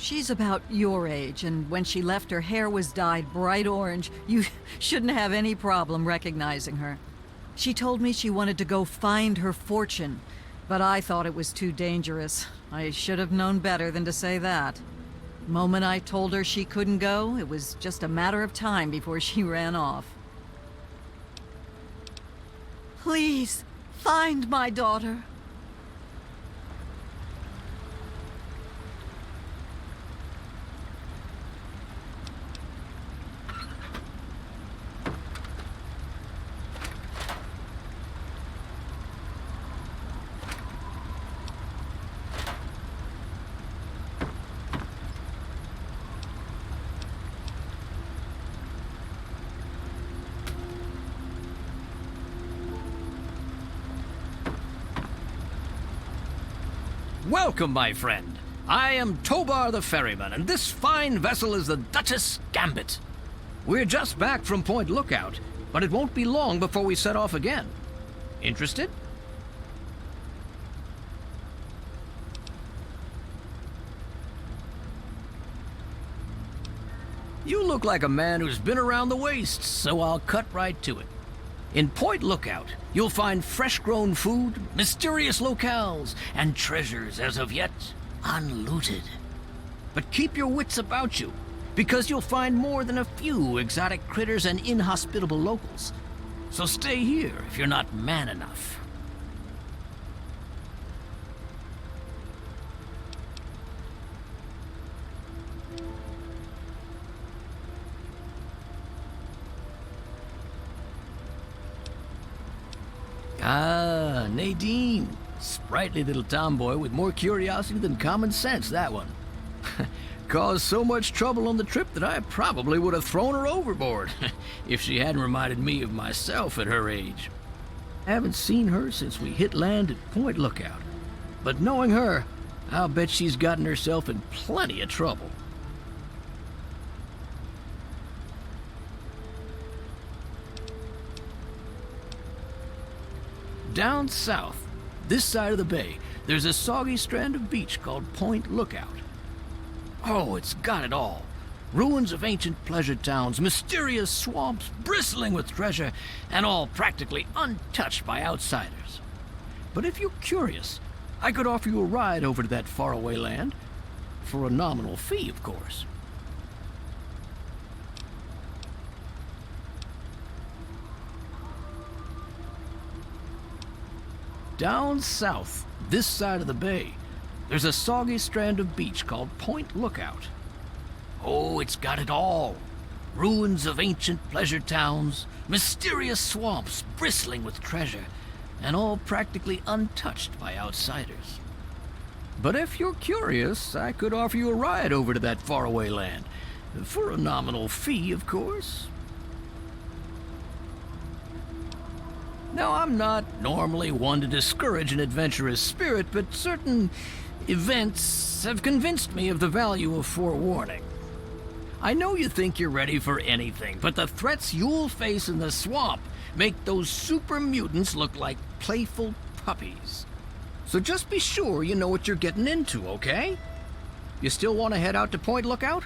She's about your age, and when she left, her hair was dyed bright orange. You shouldn't have any problem recognizing her. She told me she wanted to go find her fortune, but I thought it was too dangerous. I should have known better than to say that. The moment I told her she couldn't go, it was just a matter of time before she ran off. Please, find my daughter. Welcome, my friend. I am Tobar the Ferryman, and this fine vessel is the Duchess Gambit. We're just back from Point Lookout, but it won't be long before we set off again. Interested? You look like a man who's been around the wastes, so I'll cut right to it. In Point Lookout, you'll find fresh-grown food, mysterious locales, and treasures as of yet unlooted. But keep your wits about you, because you'll find more than a few exotic critters and inhospitable locals. So stay here if you're not man enough. Ah, Nadine. Sprightly little tomboy with more curiosity than common sense, that one. Caused so much trouble on the trip that I probably would have thrown her overboard if she hadn't reminded me of myself at her age. Haven't seen her since we hit land at Point Lookout. But knowing her, I'll bet she's gotten herself in plenty of trouble. Down south, this side of the bay, there's a soggy strand of beach called Point Lookout. Oh, it's got it all. Ruins of ancient pleasure towns, mysterious swamps bristling with treasure, and all practically untouched by outsiders. But if you're curious, I could offer you a ride over to that faraway land. For a nominal fee, of course. Down south, this side of the bay, there's a soggy strand of beach called Point Lookout. Oh, it's got it all. Ruins of ancient pleasure towns, mysterious swamps bristling with treasure, and all practically untouched by outsiders. But if you're curious, I could offer you a ride over to that faraway land. For a nominal fee, of course. Now, I'm not normally one to discourage an adventurous spirit, but certain events have convinced me of the value of forewarning. I know you think you're ready for anything, but the threats you'll face in the swamp make those super mutants look like playful puppies. So just be sure you know what you're getting into, okay? You still want to head out to Point Lookout?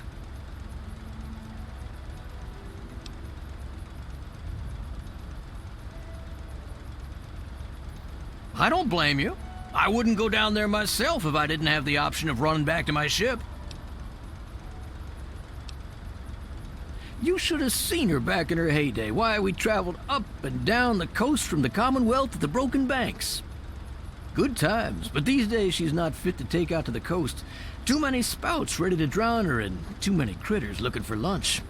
I don't blame you. I wouldn't go down there myself if I didn't have the option of running back to my ship. You should have seen her back in her heyday. Why, we traveled up and down the coast from the Commonwealth to the Broken Banks. Good times, but these days she's not fit to take out to the coast. Too many spouts ready to drown her and too many critters looking for lunch.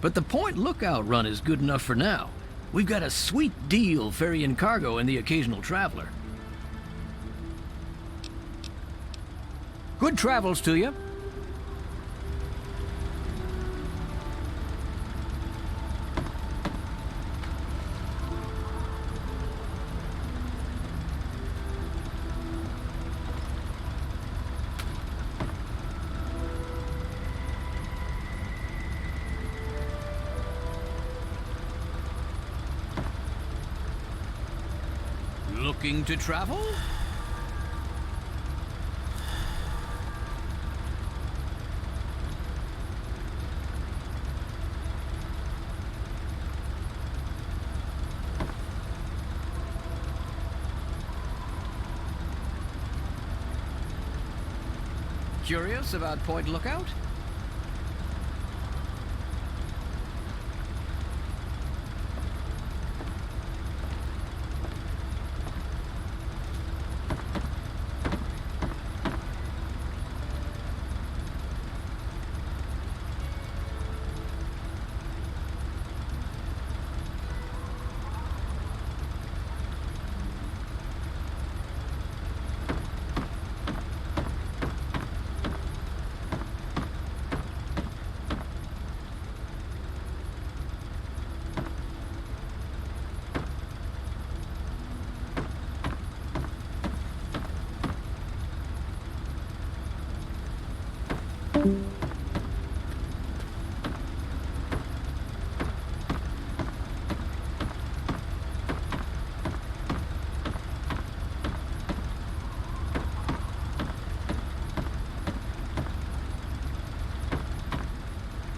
But the Point Lookout run is good enough for now. We've got a sweet deal ferrying cargo and the occasional traveler. Good travels to you. Looking to travel? Curious about Point Lookout?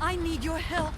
I need your help.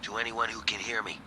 To anyone who can hear me,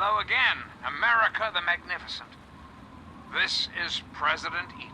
Hello again, America the Magnificent. This is President Eden.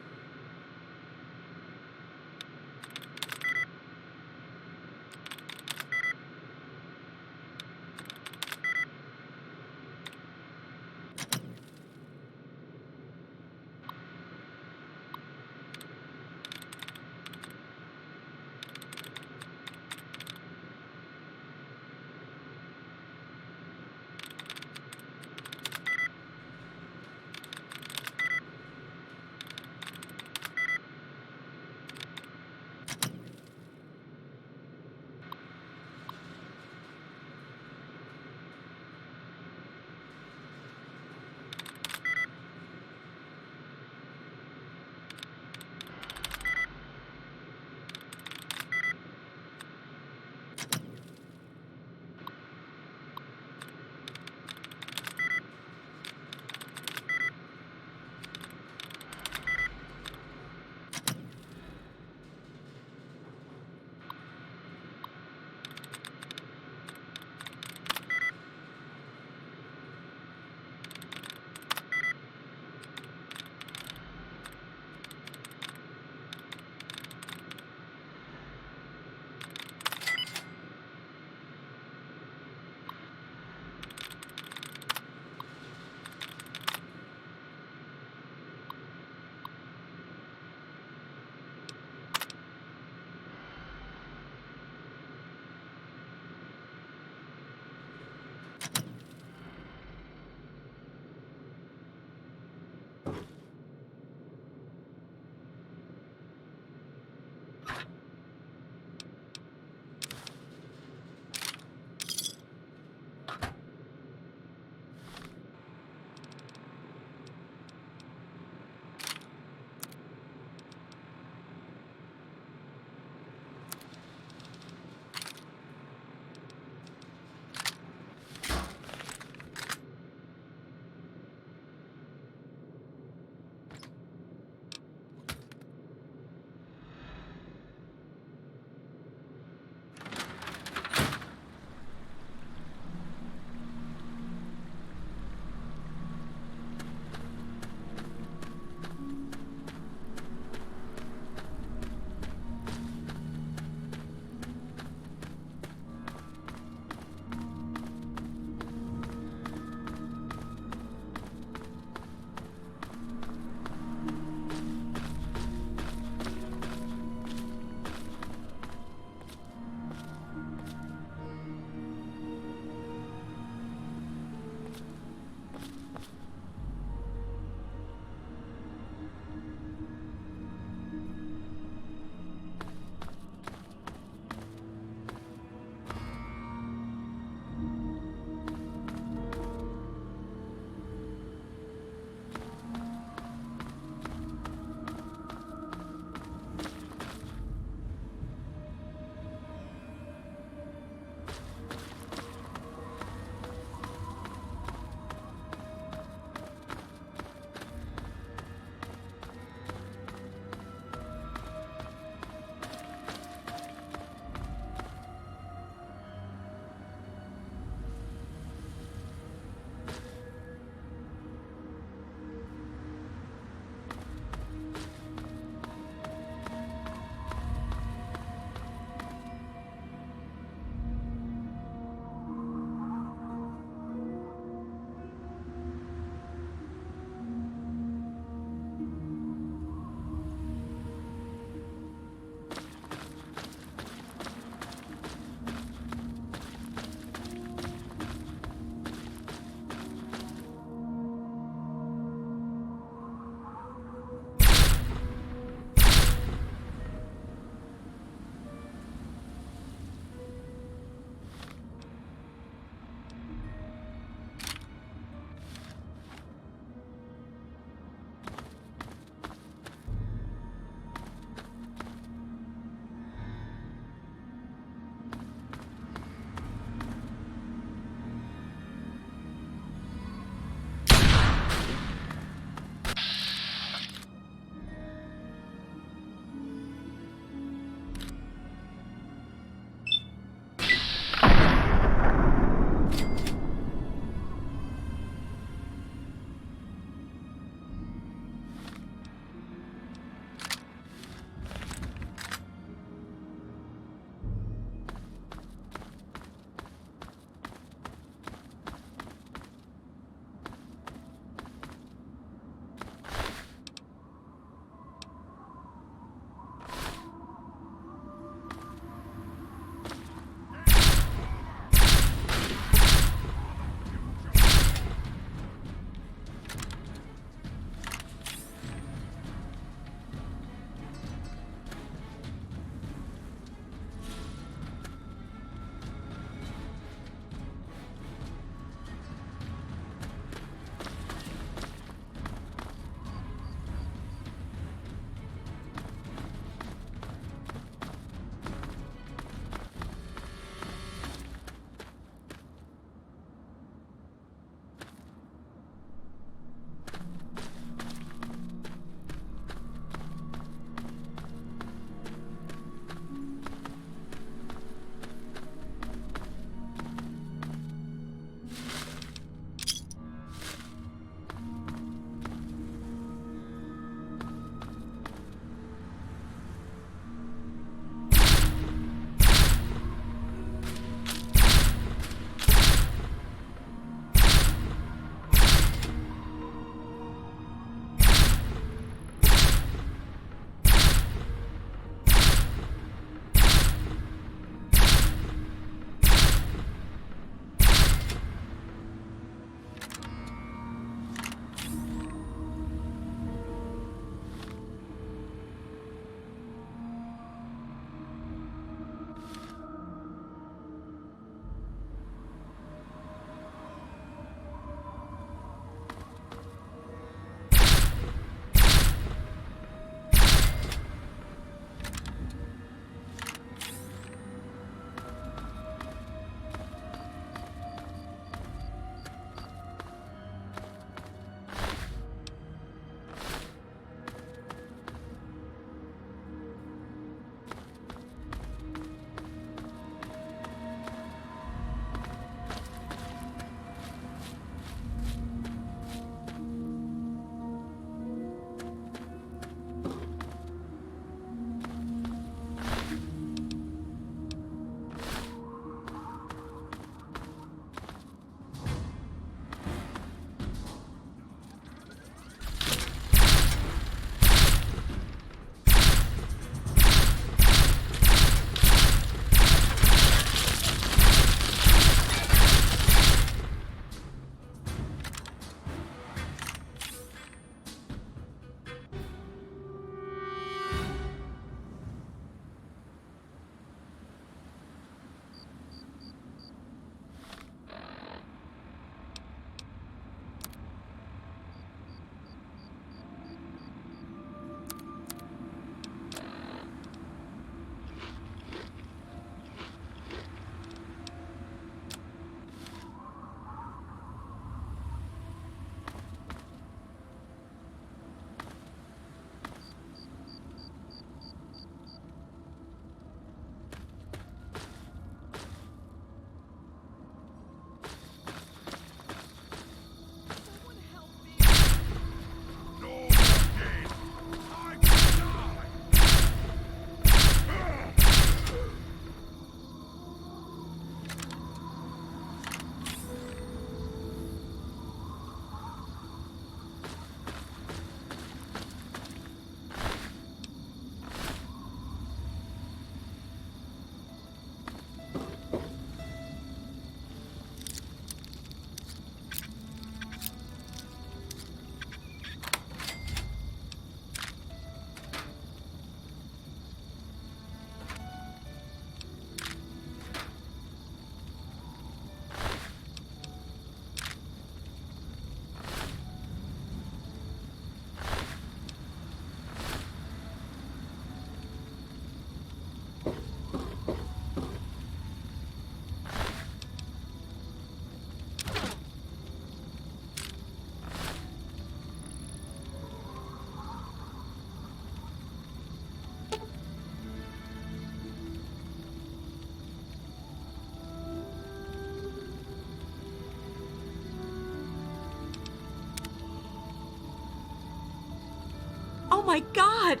my God!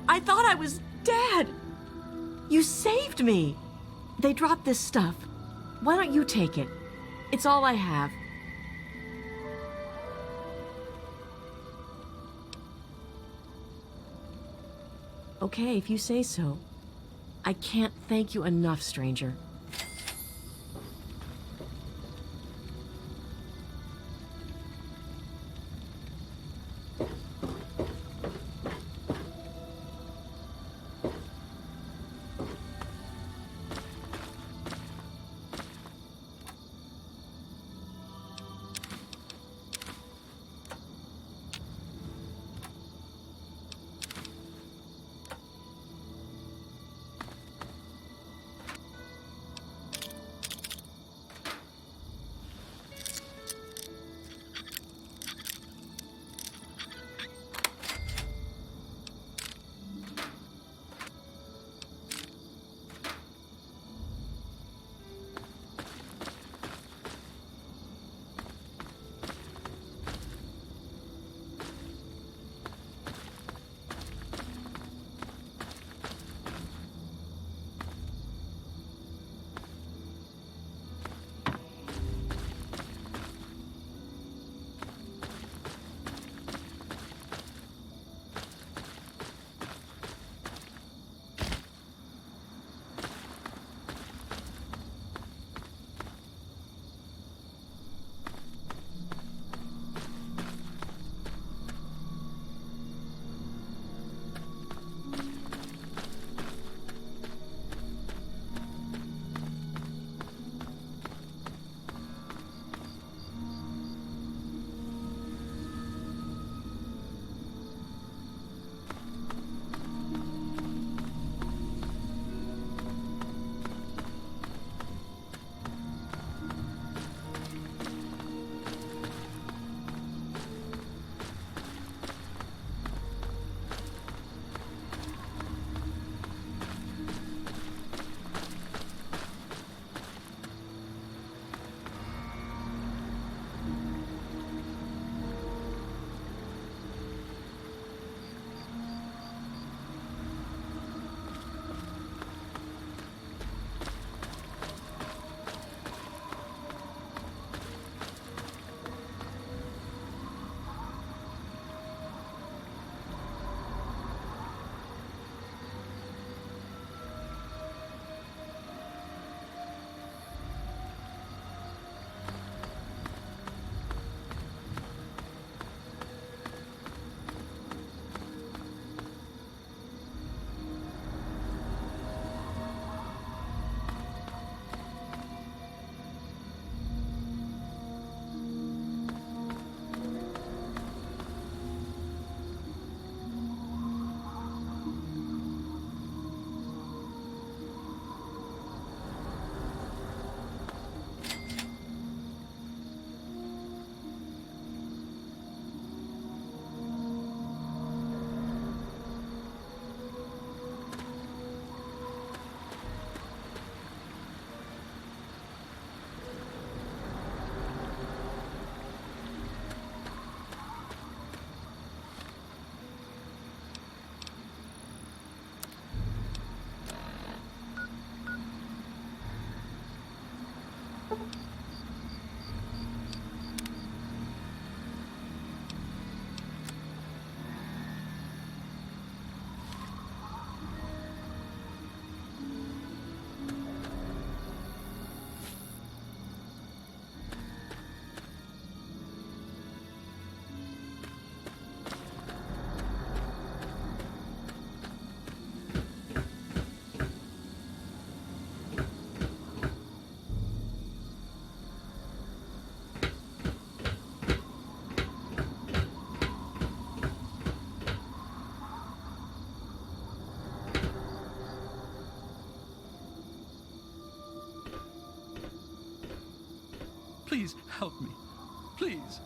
I thought I was dead! You saved me! They dropped this stuff. Why don't you take it? It's all I have. Okay, if you say so. I can't thank you enough, stranger. Please help me. Please.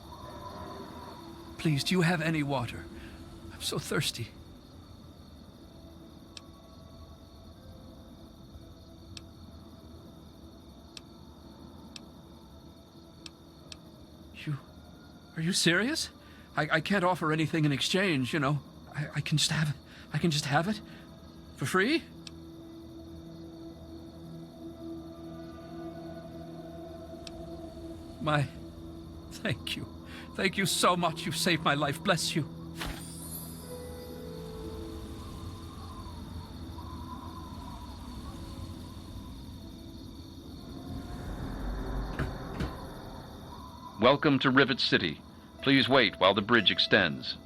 Please, do you have any water? I'm so thirsty. Are you serious? I can't offer anything in exchange, you know. I can just have it. I can just have it? For free? Thank you. Thank you so much. You've saved my life. Bless you. Welcome to Rivet City. Please wait while the bridge extends.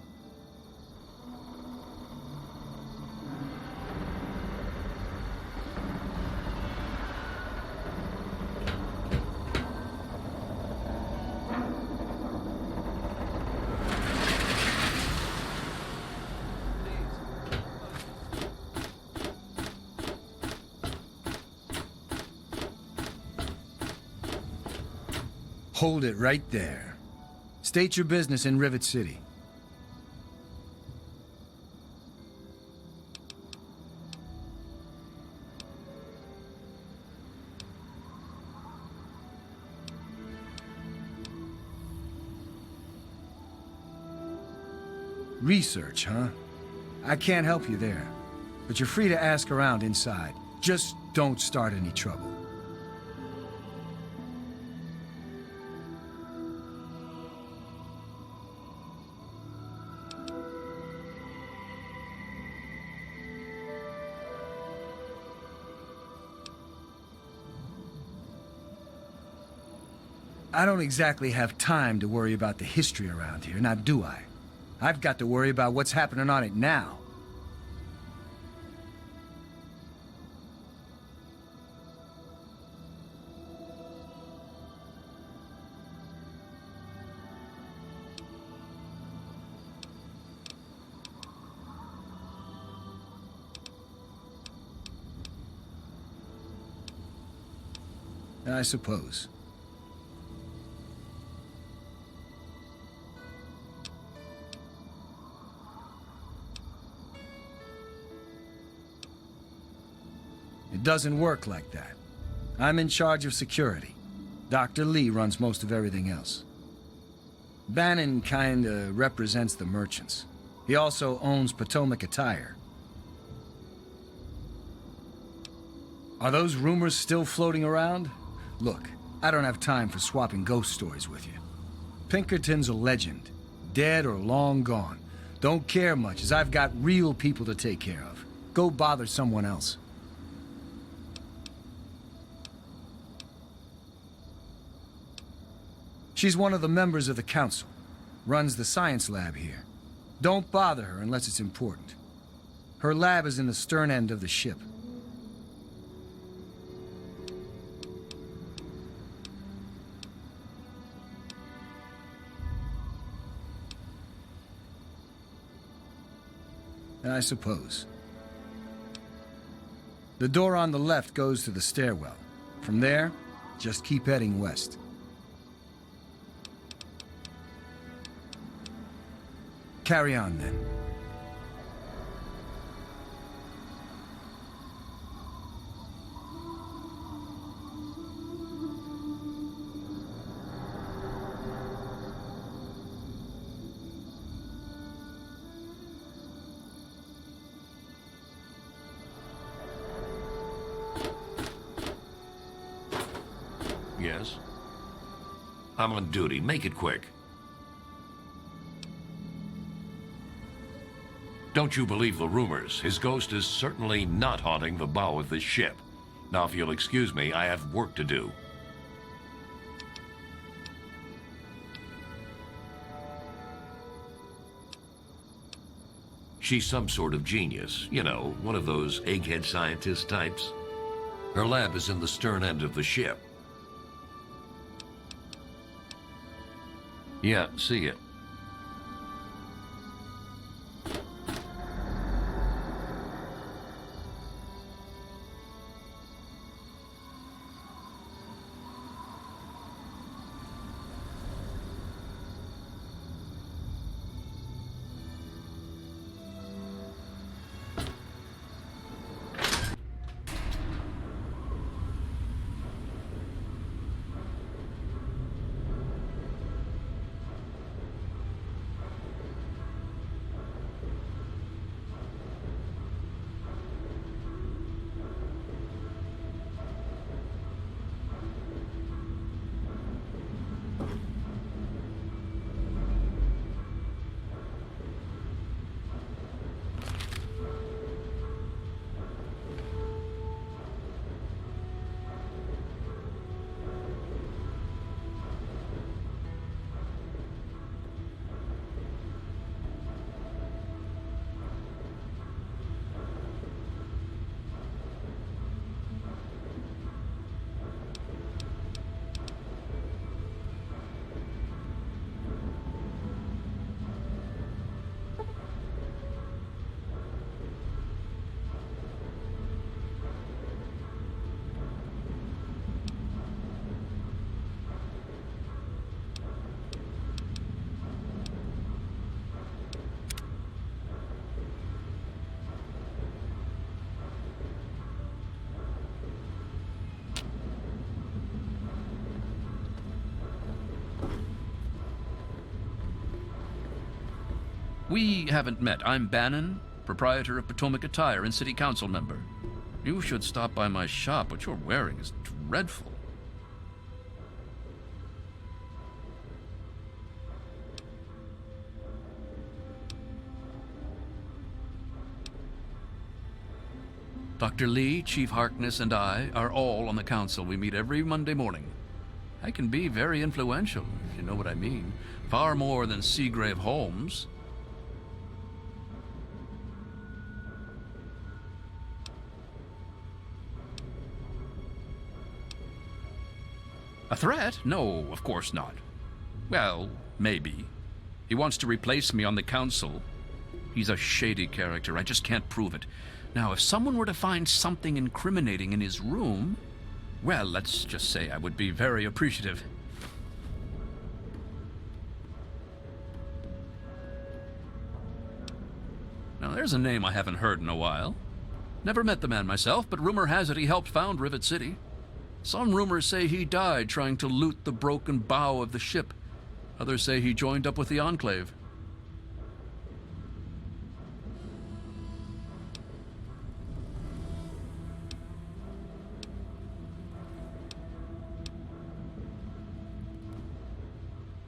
Hold it right there. State your business in Rivet City. Research, huh? I can't help you there, but you're free to ask around inside. Just don't start any trouble. I don't exactly have time to worry about the history around here, now do I? I've got to worry about what's happening on it now. I suppose. It doesn't work like that. I'm in charge of security. Dr. Lee runs most of everything else. Bannon kinda represents the merchants. He also owns Potomac Attire. Are those rumors still floating around? Look, I don't have time for swapping ghost stories with you. Pinkerton's a legend. Dead or long gone. Don't care much, as I've got real people to take care of. Go bother someone else. She's one of the members of the council. Runs the science lab here. Don't bother her unless it's important. Her lab is in the stern end of the ship. I suppose. The door on the left goes to the stairwell. From there, just keep heading west. Carry on, then. Yes? I'm on duty. Make it quick. Don't you believe the rumors? His ghost is certainly not haunting the bow of this ship. Now, if you'll excuse me, I have work to do. She's some sort of genius. You know, one of those egghead scientist types. Her lab is in the stern end of the ship. Yeah, see ya. We haven't met. I'm Bannon, proprietor of Potomac Attire and city council member. You should stop by my shop. What you're wearing is dreadful. Dr. Lee, Chief Harkness, and I are all on the council. We meet every Monday morning. I can be very influential, if you know what I mean. Far more than Seagrave Holmes. A threat? No, of course not. Well, maybe. He wants to replace me on the council. He's a shady character. I just can't prove it. Now, if someone were to find something incriminating in his room, well, let's just say I would be very appreciative. Now, there's a name I haven't heard in a while. Never met the man myself, but rumor has it he helped found Rivet City. Some rumors say he died trying to loot the broken bow of the ship. Others say he joined up with the Enclave.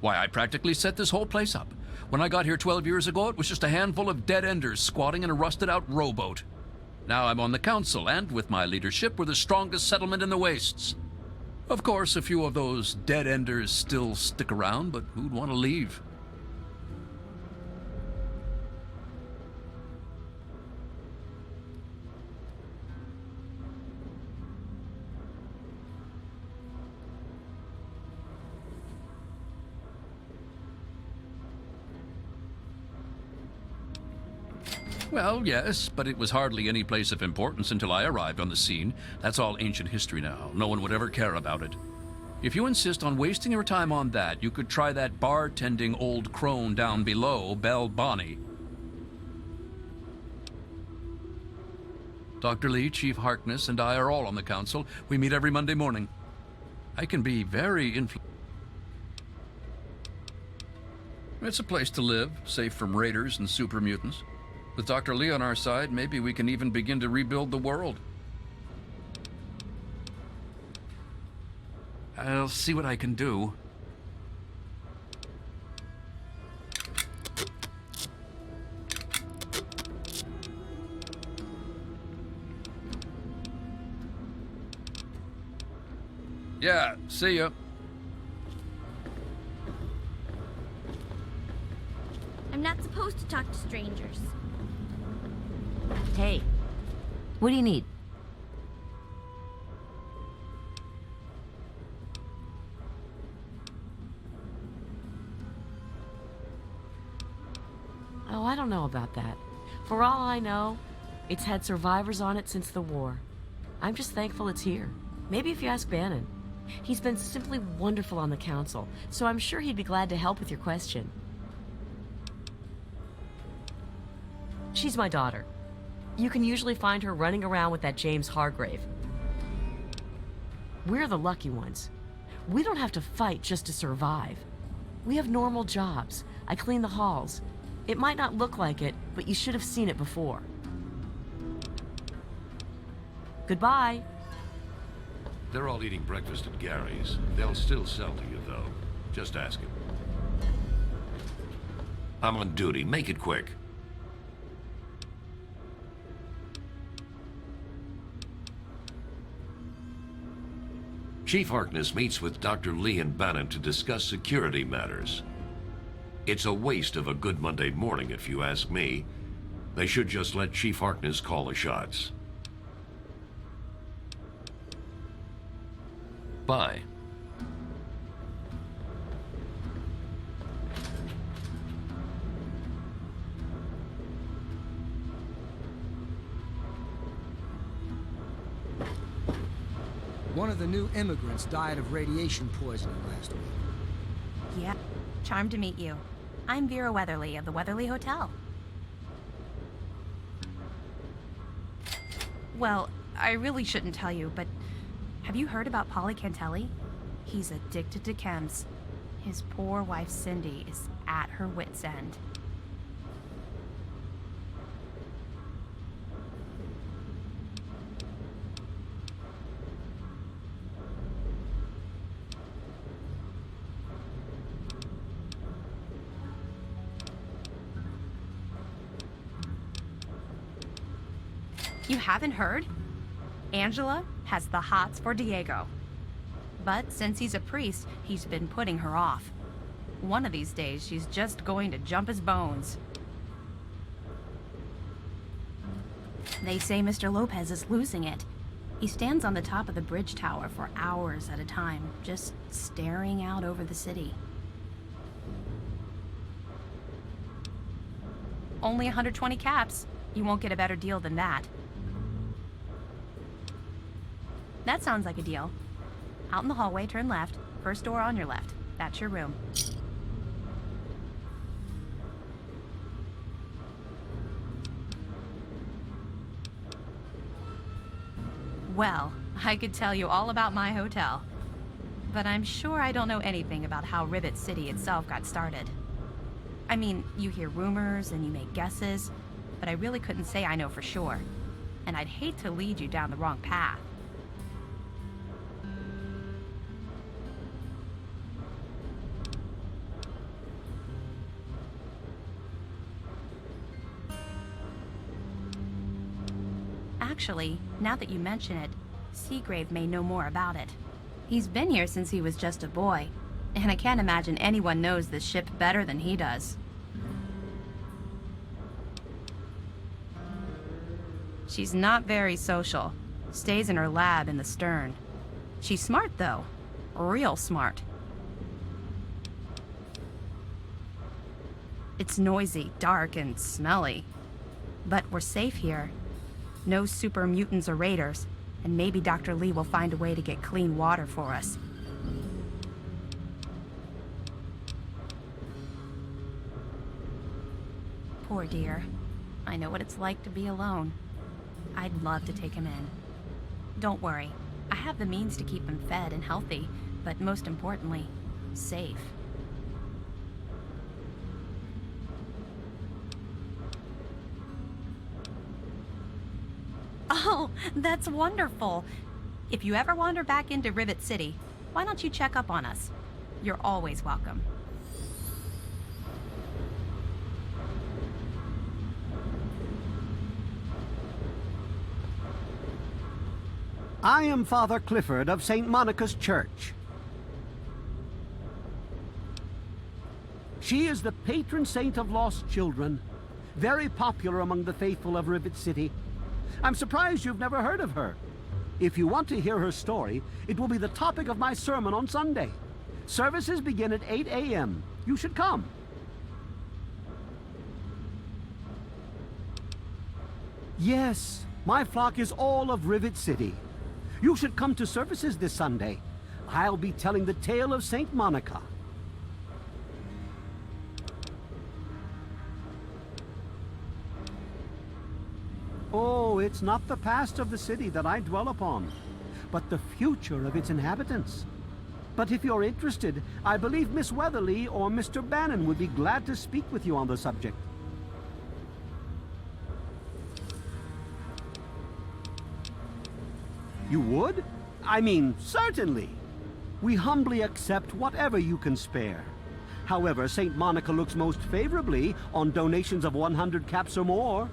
Why, I practically set this whole place up. When I got here 12 years ago, it was just a handful of dead-enders squatting in a rusted-out rowboat. Now I'm on the council, and with my leadership, we're the strongest settlement in the wastes. Of course, a few of those dead-enders still stick around, but who'd want to leave? Well, yes, but it was hardly any place of importance until I arrived on the scene. That's all ancient history now. No one would ever care about it. If you insist on wasting your time on that, you could try that bartending old crone down below, Belle Bonnie. Dr. Lee, Chief Harkness, and I are all on the council. We meet every Monday morning. I can be very It's a place to live, safe from raiders and super mutants. With Dr. Lee on our side, maybe we can even begin to rebuild the world. I'll see what I can do. Yeah, see ya. I'm not supposed to talk to strangers. Hey, what do you need? Oh, I don't know about that. For all I know, it's had survivors on it since the war. I'm just thankful it's here. Maybe if you ask Bannon. He's been simply wonderful on the council, so I'm sure he'd be glad to help with your question. She's my daughter. You can usually find her running around with that James Hargrave. We're the lucky ones. We don't have to fight just to survive. We have normal jobs. I clean the halls. It might not look like it, but you should have seen it before. Goodbye. They're all eating breakfast at Gary's. They'll still sell to you, though. Just ask him. I'm on duty. Make it quick. Chief Harkness meets with Dr. Lee and Bannon to discuss security matters. It's a waste of a good Monday morning, if you ask me. They should just let Chief Harkness call the shots. Bye. One of the new immigrants died of radiation poisoning last week. Yeah, charmed to meet you. I'm Vera Weatherly of the Weatherly Hotel. Well, I really shouldn't tell you, but have you heard about Paulie Cantelli? He's addicted to chems. His poor wife Cindy is at her wit's end. You haven't heard? Angela has the hots for Diego. But since he's a priest, he's been putting her off. One of these days, she's just going to jump his bones. They say Mr. Lopez is losing it. He stands on the top of the bridge tower for hours at a time, just staring out over the city. Only 120 caps. You won't get a better deal than that. That sounds like a deal. Out in the hallway, turn left. First door on your left. That's your room. Well, I could tell you all about my hotel. But I'm sure I don't know anything about how Rivet City itself got started. I mean, you hear rumors and you make guesses, but I really couldn't say I know for sure. And I'd hate to lead you down the wrong path. Actually, now that you mention it, Seagrave may know more about it. He's been here since he was just a boy, and I can't imagine anyone knows this ship better than he does. She's not very social. Stays in her lab in the stern. She's smart, though. Real smart. It's noisy, dark, and smelly. But we're safe here. No super mutants or raiders, and maybe Dr. Lee will find a way to get clean water for us. Poor dear. I know what it's like to be alone. I'd love to take him in. Don't worry. I have the means to keep him fed and healthy, but most importantly, safe. Oh, that's wonderful. If you ever wander back into Rivet City, why don't you check up on us? You're always welcome. I am Father Clifford of St. Monica's Church. She is the patron saint of lost children, very popular among the faithful of Rivet City. I'm surprised you've never heard of her. If you want to hear her story, it will be the topic of my sermon on Sunday. Services begin at 8 a.m. You should come. Yes, my flock is all of Rivet City. You should come to services this Sunday. I'll be telling the tale of St. Monica. Oh, it's not the past of the city that I dwell upon, but the future of its inhabitants. But if you're interested, I believe Miss Weatherly or Mr. Bannon would be glad to speak with you on the subject. You would? I mean, certainly. We humbly accept whatever you can spare. However, St. Monica looks most favorably on donations of 100 caps or more.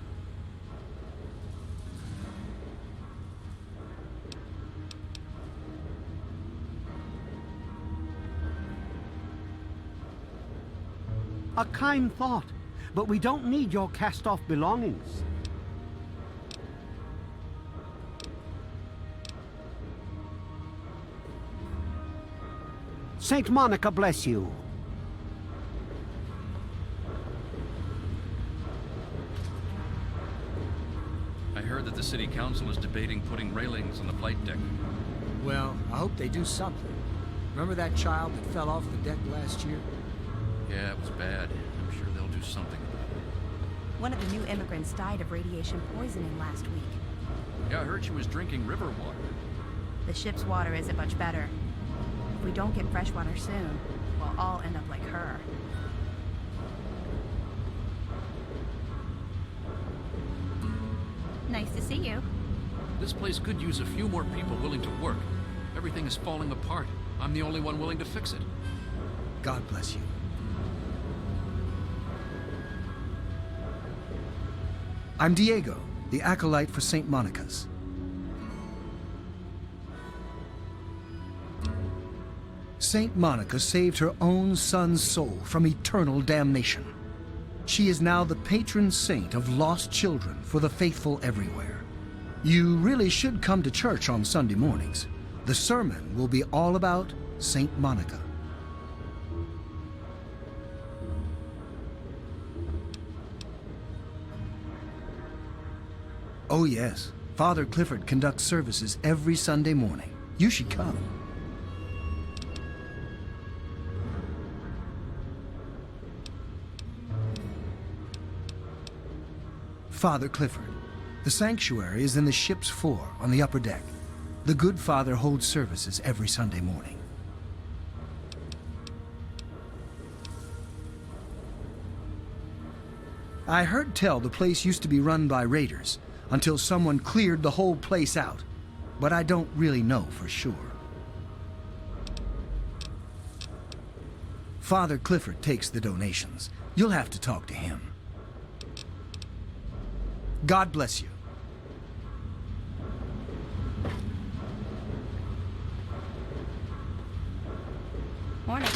A kind thought, but we don't need your cast-off belongings. St. Monica bless you. I heard that the city council is debating putting railings on the flight deck. Well, I hope they do something. Remember that child that fell off the deck last year? Yeah, it was bad. I'm sure they'll do something about it. One of the new immigrants died of radiation poisoning last week. Yeah, I heard she was drinking river water. The ship's water isn't much better. If we don't get fresh water soon, we'll all end up like her. Nice to see you. This place could use a few more people willing to work. Everything is falling apart. I'm the only one willing to fix it. God bless you. I'm Diego. the acolyte for St. Monica's. St. Monica saved her own son's soul from eternal damnation. She is now the patron saint of lost children for the faithful everywhere. You really should come to church on Sunday mornings. The sermon will be all about St. Monica. Oh yes, Father Clifford conducts services every Sunday morning. You should come. Father Clifford. The sanctuary is in the ship's fore on the upper deck. The good father holds services every Sunday morning. I heard tell the place used to be run by raiders until someone cleared the whole place out, but I don't really know for sure. Father Clifford takes the donations. You'll have to talk to him. God bless you. Morning.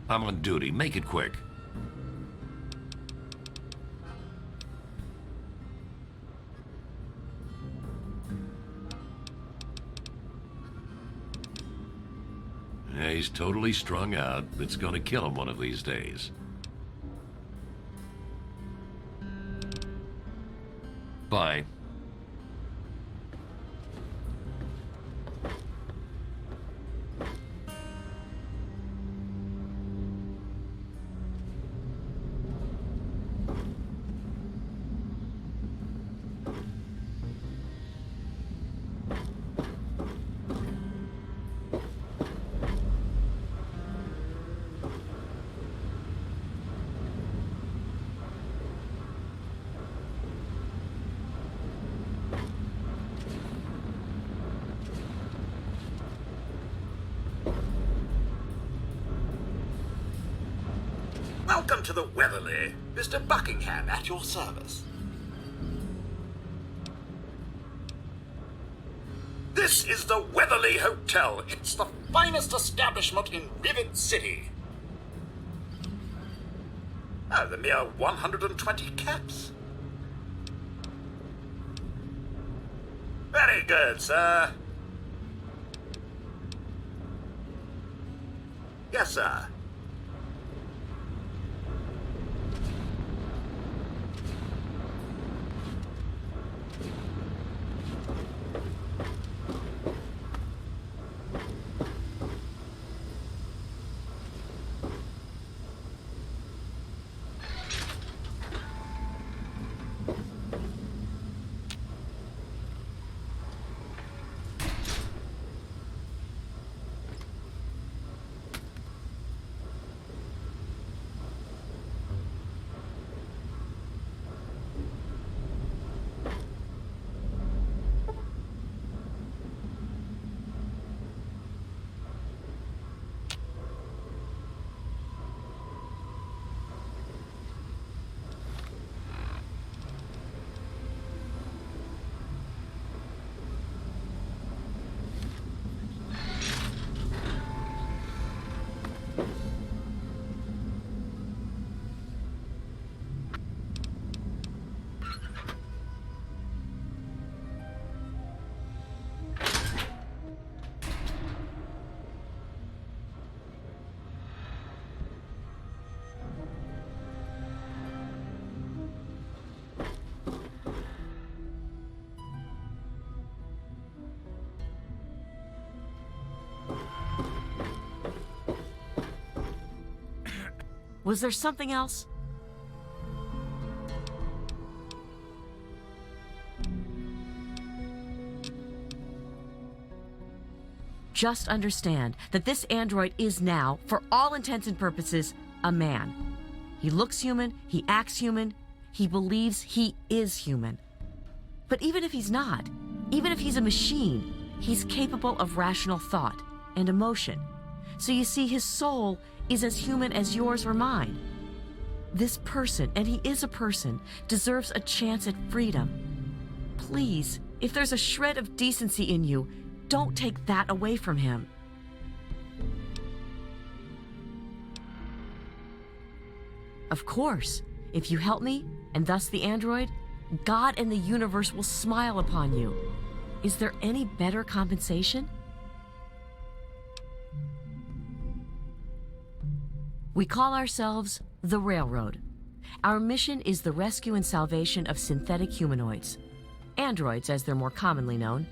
I'm on duty. Make it quick. Yeah, he's totally strung out. It's gonna kill him one of these days. Bye. Welcome to the Weatherly. Mr. Buckingham at your service. This is the Weatherly Hotel. It's the finest establishment in Rivet City. Oh, the mere 120 caps. Very good, sir. Yes, sir. Was there something else? Just understand that this android is now, for all intents and purposes, a man. He looks human, he acts human, he believes he is human. But even if he's not, even if he's a machine, he's capable of rational thought and emotion. So you see, his soul is as human as yours or mine. This person, and he is a person, deserves a chance at freedom. Please, if there's a shred of decency in you, don't take that away from him. Of course, if you help me, and thus the android, God and the universe will smile upon you. Is there any better compensation? We call ourselves the Railroad. Our mission is the rescue and salvation of synthetic humanoids. Androids, as they're more commonly known.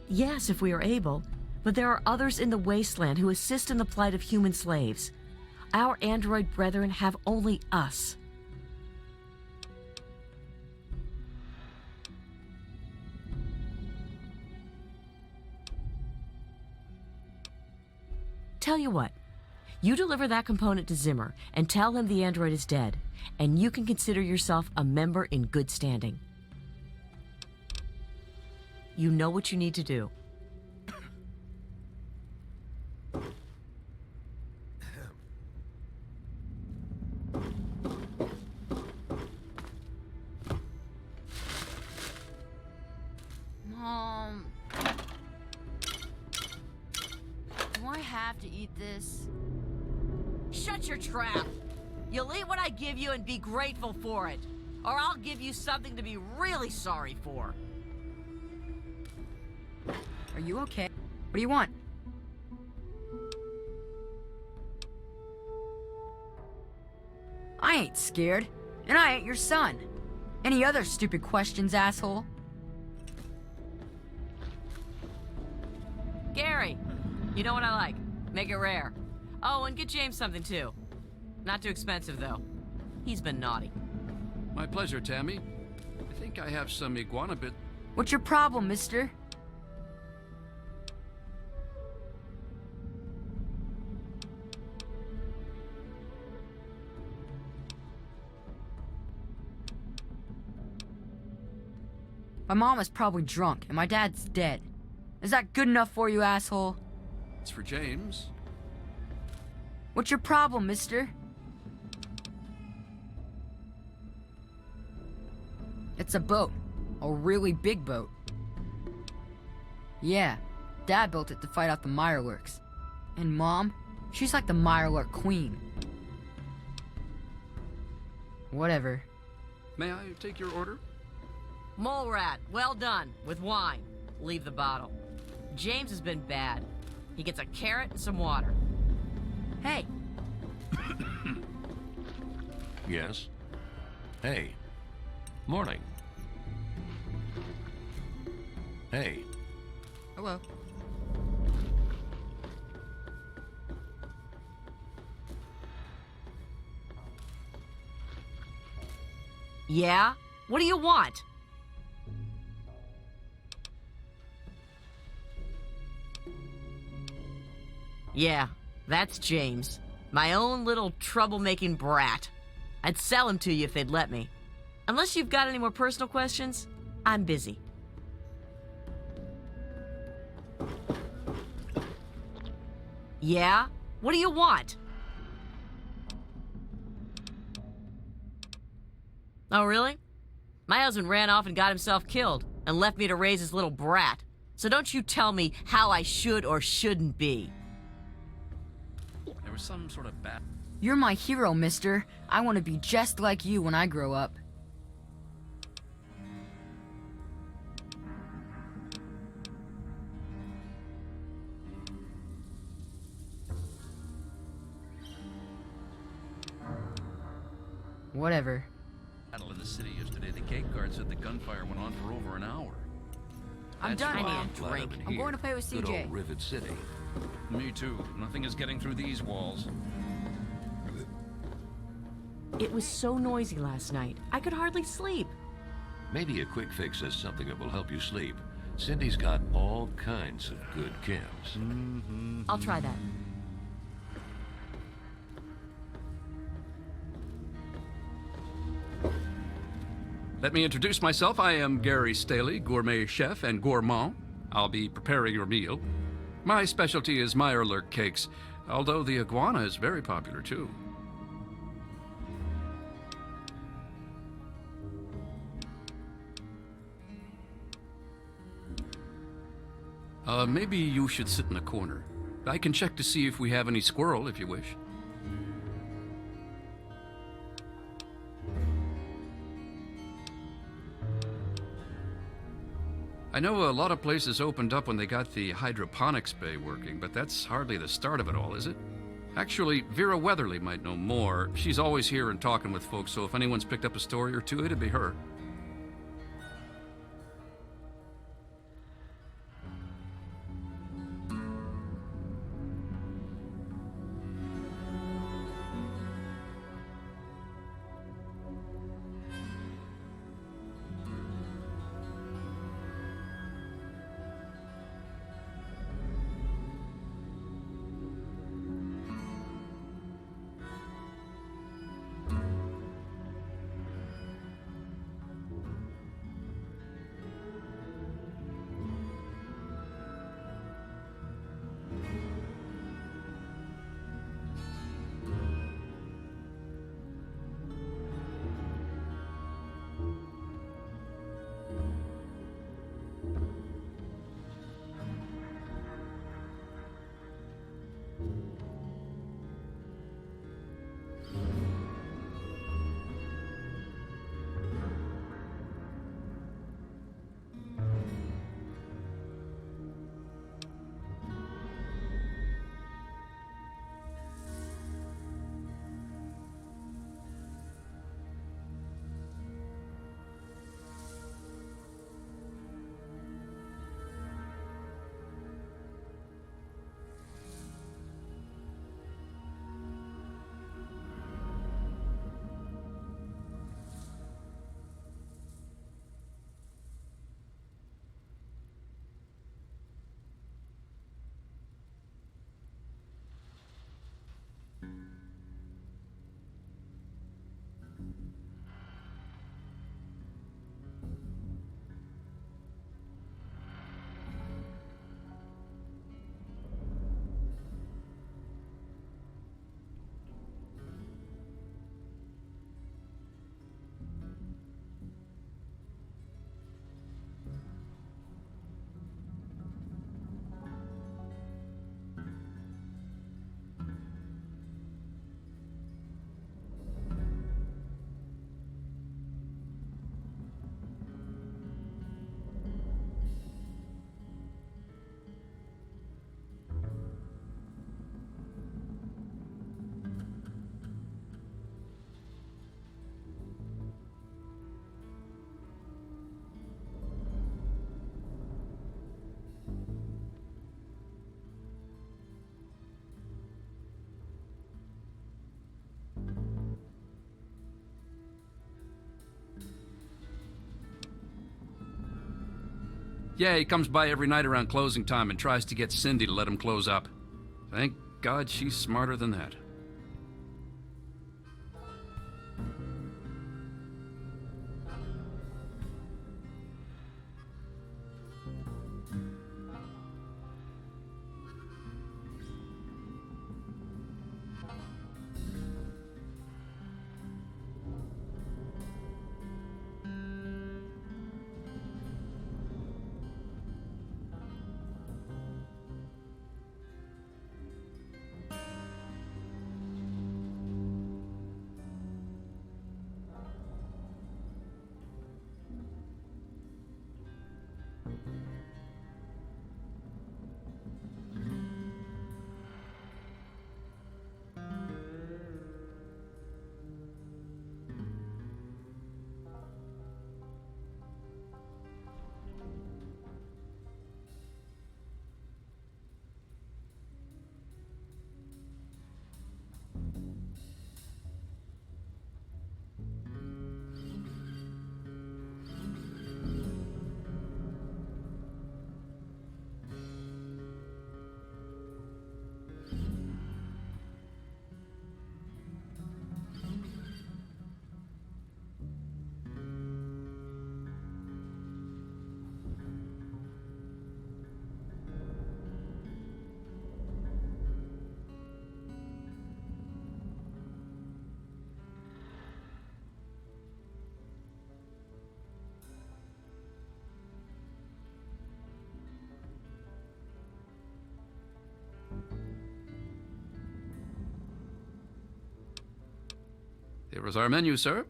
Yes, if we are able, but there are others in the wasteland who assist in the plight of human slaves. Our android brethren have only us. Tell you what, you deliver that component to Zimmer and tell him the android is dead, and you can consider yourself a member in good standing. You know what you need to do. Mom, do I have to eat this? Shut your trap! You'll eat what I give you and be grateful for it, or I'll give you something to be really sorry for. Are you okay? What do you want? I ain't scared, and I ain't your son. Any other stupid questions, asshole? Gary, you know what I like. Make it rare. Oh, and get James something too. Not too expensive though. He's been naughty. My pleasure, Tammy. I think I have some iguana bit. What's your problem, mister? My mom is probably drunk, and my dad's dead. Is that good enough for you, asshole? It's for James. What's your problem, mister? It's a boat. A really big boat. Yeah, Dad built it to fight off the Mirelurks. And Mom, she's like the Mirelurk queen. Whatever. May I take your order? Mole rat, well done, with wine. Leave the bottle. James has been bad. He gets a carrot and some water. Hey. Yes? Hey. Morning. Hey. Hello. Yeah? What do you want? Yeah, that's James. My own little troublemaking brat. I'd sell him to you if they'd let me. Unless you've got any more personal questions, I'm busy. Yeah? What do you want? Oh, really? My husband ran off and got himself killed and left me to raise his little brat. So don't you tell me how I should or shouldn't be. There was some sort of bat. You're my hero, mister. I want to be just like you when I grow up. Whatever. Battle in the city yesterday. The gate guard said the gunfire went on for over an hour. I'm That's done why here. I'm glad I'm I'm here. going to play with Good CJ. old Rivet City. Me too. Nothing is getting through these walls. It was so noisy last night. I could hardly sleep. Maybe a quick fix is something that will help you sleep. Cindy's got all kinds of good chems. I'll try that. Let me introduce myself. I am Gary Staley, gourmet chef and gourmand. I'll be preparing your meal. My specialty is Meyerlurk cakes, although the iguana is very popular too. Maybe you should sit in the corner. I can check to see if we have any squirrel, if you wish. I know a lot of places opened up when they got the hydroponics bay working, but that's hardly the start of it all, is it? Actually, Vera Weatherly might know more. She's always here and talking with folks, so if anyone's picked up a story or two, it'd be her. Yeah, he comes by every night around closing time and tries to get Cindy to let him close up. Thank God she's smarter than that. Here is our menu, sir.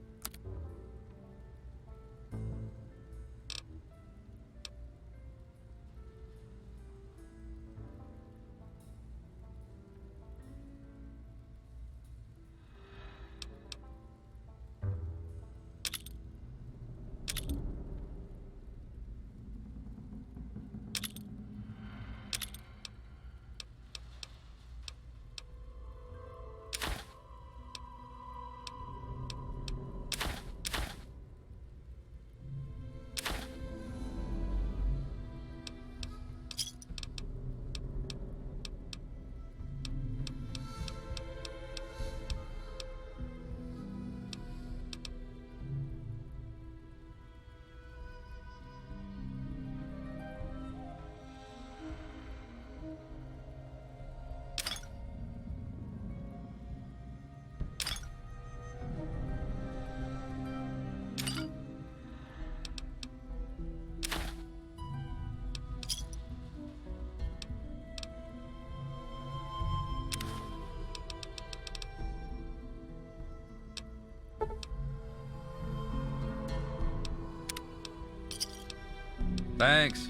Thanks.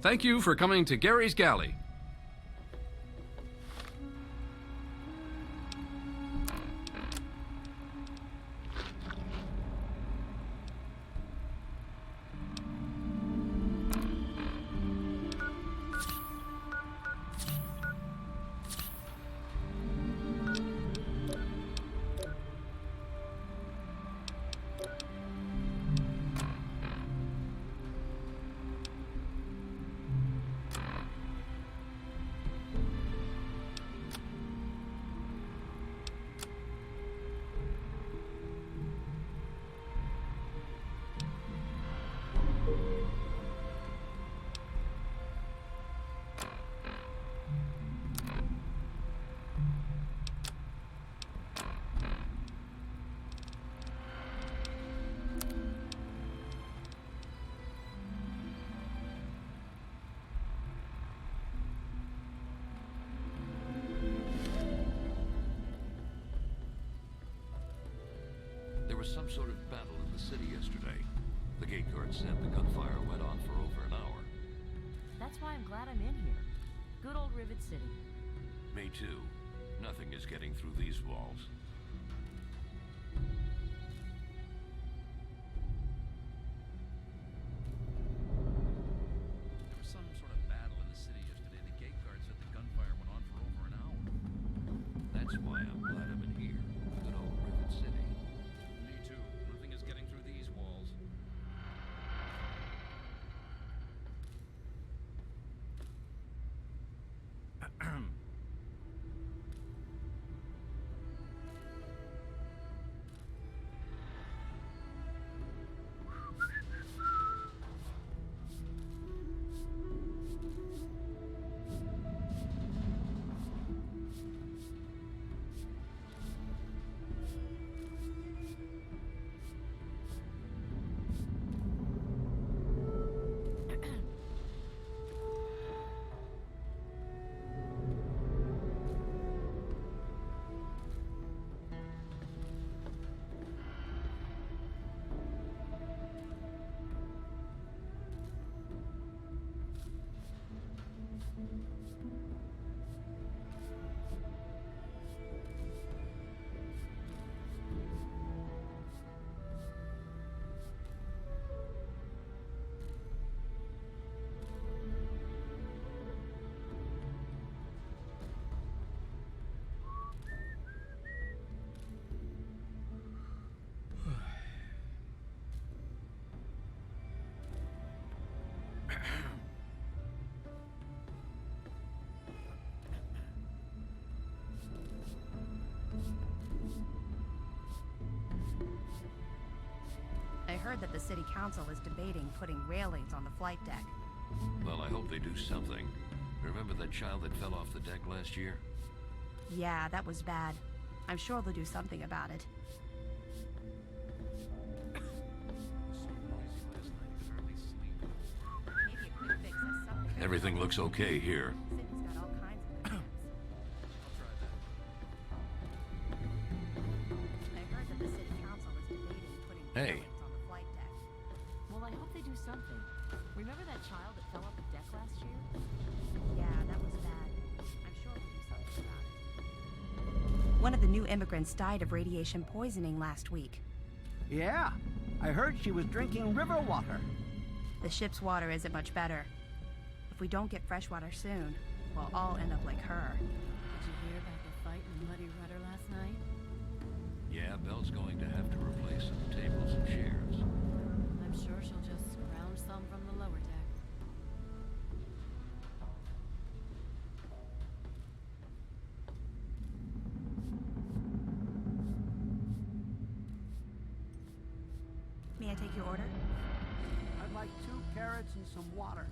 Thank you for coming to Gary's Galley. There was some sort of battle in the city yesterday. The gate guard said the gunfire went on for over an hour. That's why I'm glad I'm in here. Good old Rivet City. Me too. Nothing is getting through these walls. There was some sort of battle in the city yesterday. The gate guard said the gunfire went on for over an hour. That's why I'm glad I'm in here. Good old Rivet City. Me too. Nothing is getting through these walls. I heard that the city council is debating putting railings on the flight deck. Well, I hope they do something. Remember that child that fell off the deck last year? Yeah, that was bad. I'm sure they'll do something about it. Maybe a quick fix has something. Everything looks okay here. City's got all kinds of Hey. Well, I hope they do something. Remember that child that fell off the deck last year? Yeah, that was bad. I'm sure we'll do something about it. One of the new immigrants died of radiation poisoning last week. Yeah, I heard she was drinking river water. The ship's water isn't much better. If we don't get fresh water soon, we'll all end up like her. Did you hear about the fight in Muddy Rudder last night? Yeah, Belle's going to have to replace some tables and chairs. I'm sure she'll just scrounge some from the lower deck. May I take your order? I'd like 2 carrots and some water.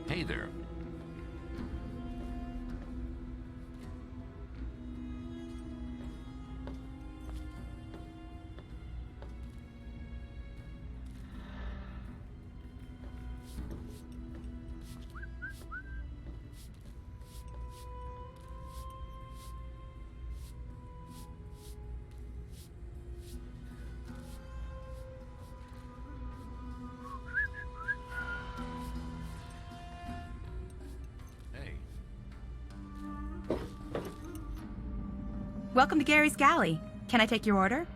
Hey there. Welcome to Gary's Galley. Can I take your order?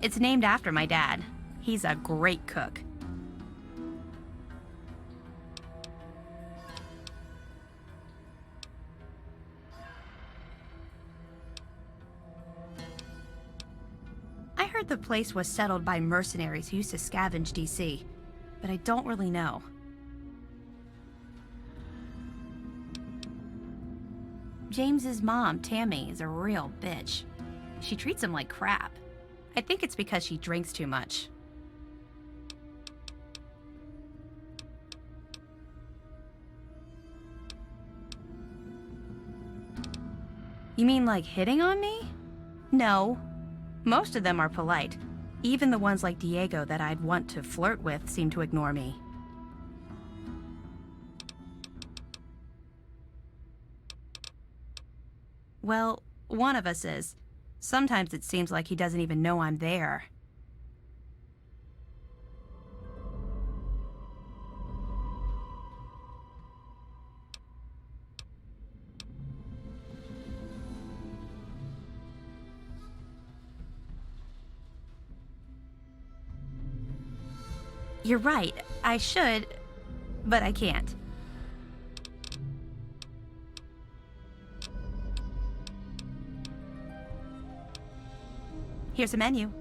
It's named after my dad. He's a great cook. I heard the place was settled by mercenaries who used to scavenge DC, but I don't really know. James's mom, Tammy, is a real bitch. She treats him like crap. I think it's because she drinks too much. You mean like hitting on me? No. Most of them are polite. Even the ones like Diego that I'd want to flirt with seem to ignore me. Well, one of us is. Sometimes it seems like he doesn't even know I'm there. You're right. I should, but I can't. Here's a menu.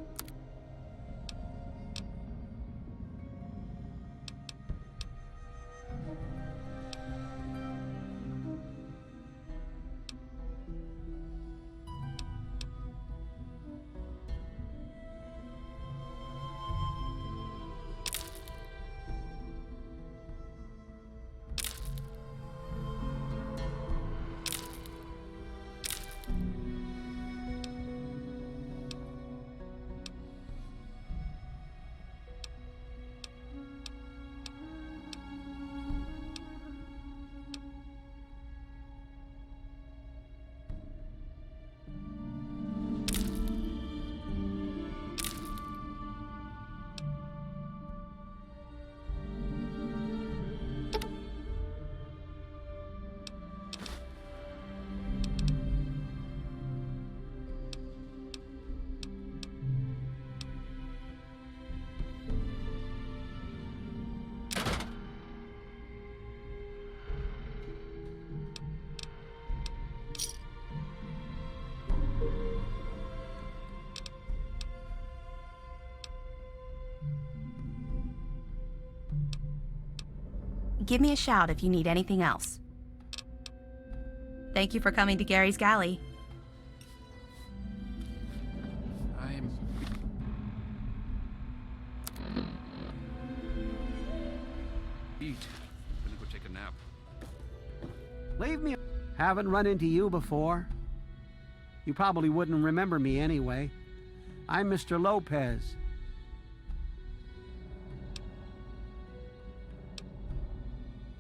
give me a shout if you need anything else. Thank you for coming to Gary's Galley. Eat. I'm gonna go take a nap. Leave me. Haven't run into you before. You probably wouldn't remember me anyway. I'm Mr. Lopez.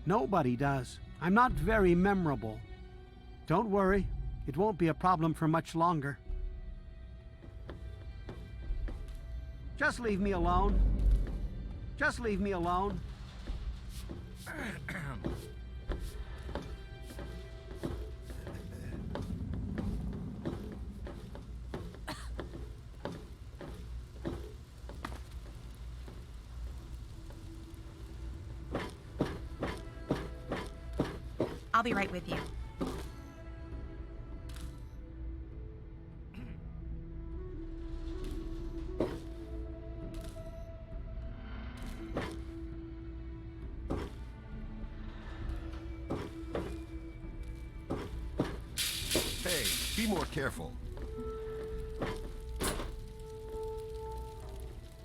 Nobody does. I'm not very memorable. Don't worry, it won't be a problem for much longer. Just leave me alone. Just leave me alone. I'll be right with you. Hey, be more careful.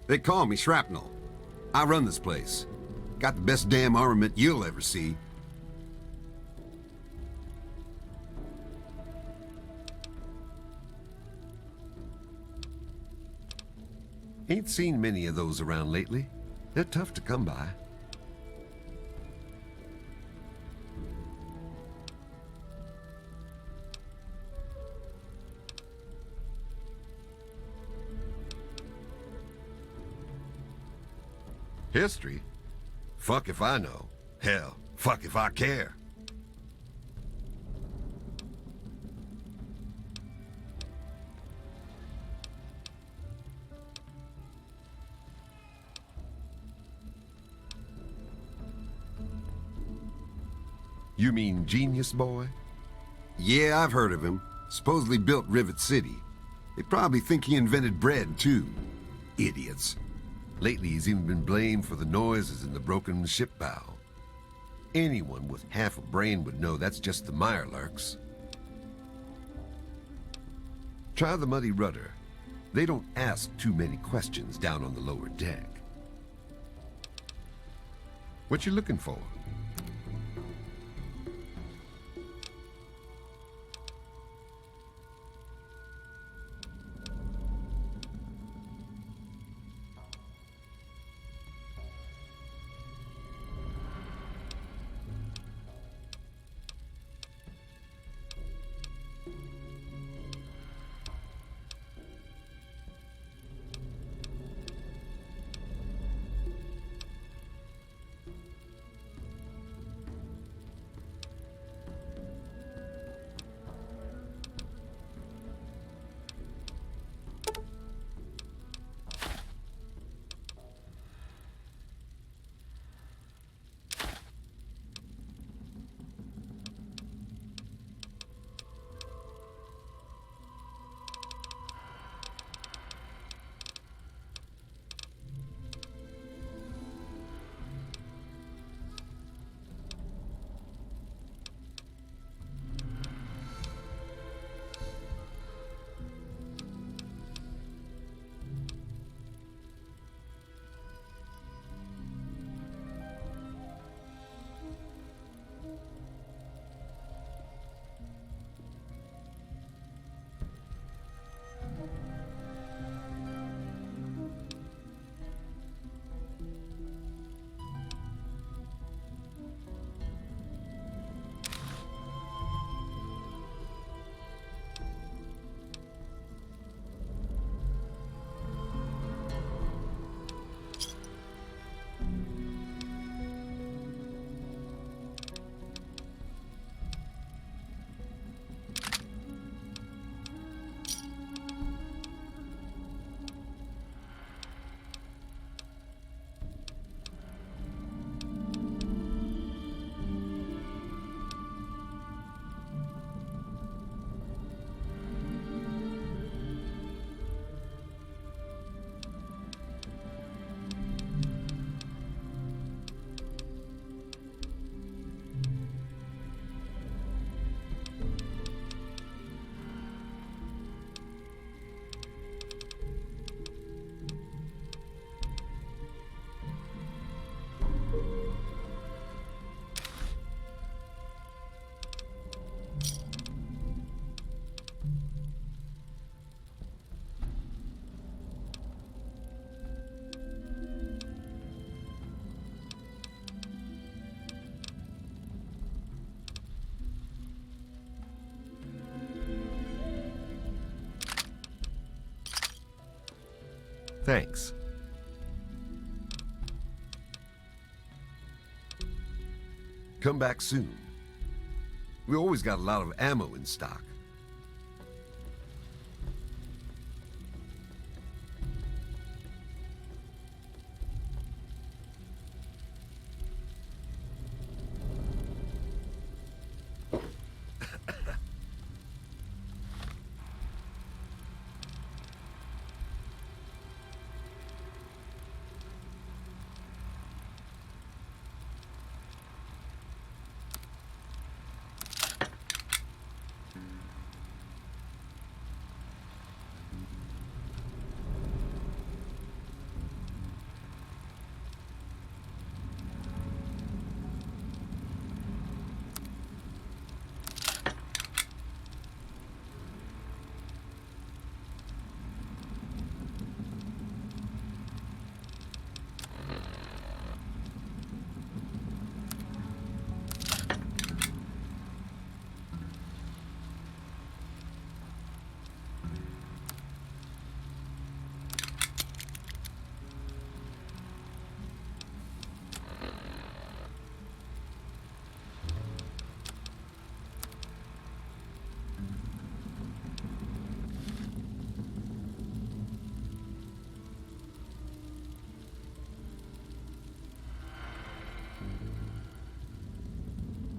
They call me Shrapnel. I run this place. Got the best damn armament you'll ever see. Ain't seen many of those around lately. They're tough to come by. History? Fuck if I know. Hell, fuck if I care. You mean Genius Boy? Yeah, I've heard of him. Supposedly built Rivet City. They probably think he invented bread, too. Idiots. Lately, he's even been blamed for the noises in the broken ship bow. Anyone with half a brain would know that's just the Mirelurks. Try the Muddy Rudder. They don't ask too many questions down on the lower deck. What you looking for? Thanks. Come back soon. We always got a lot of ammo in stock.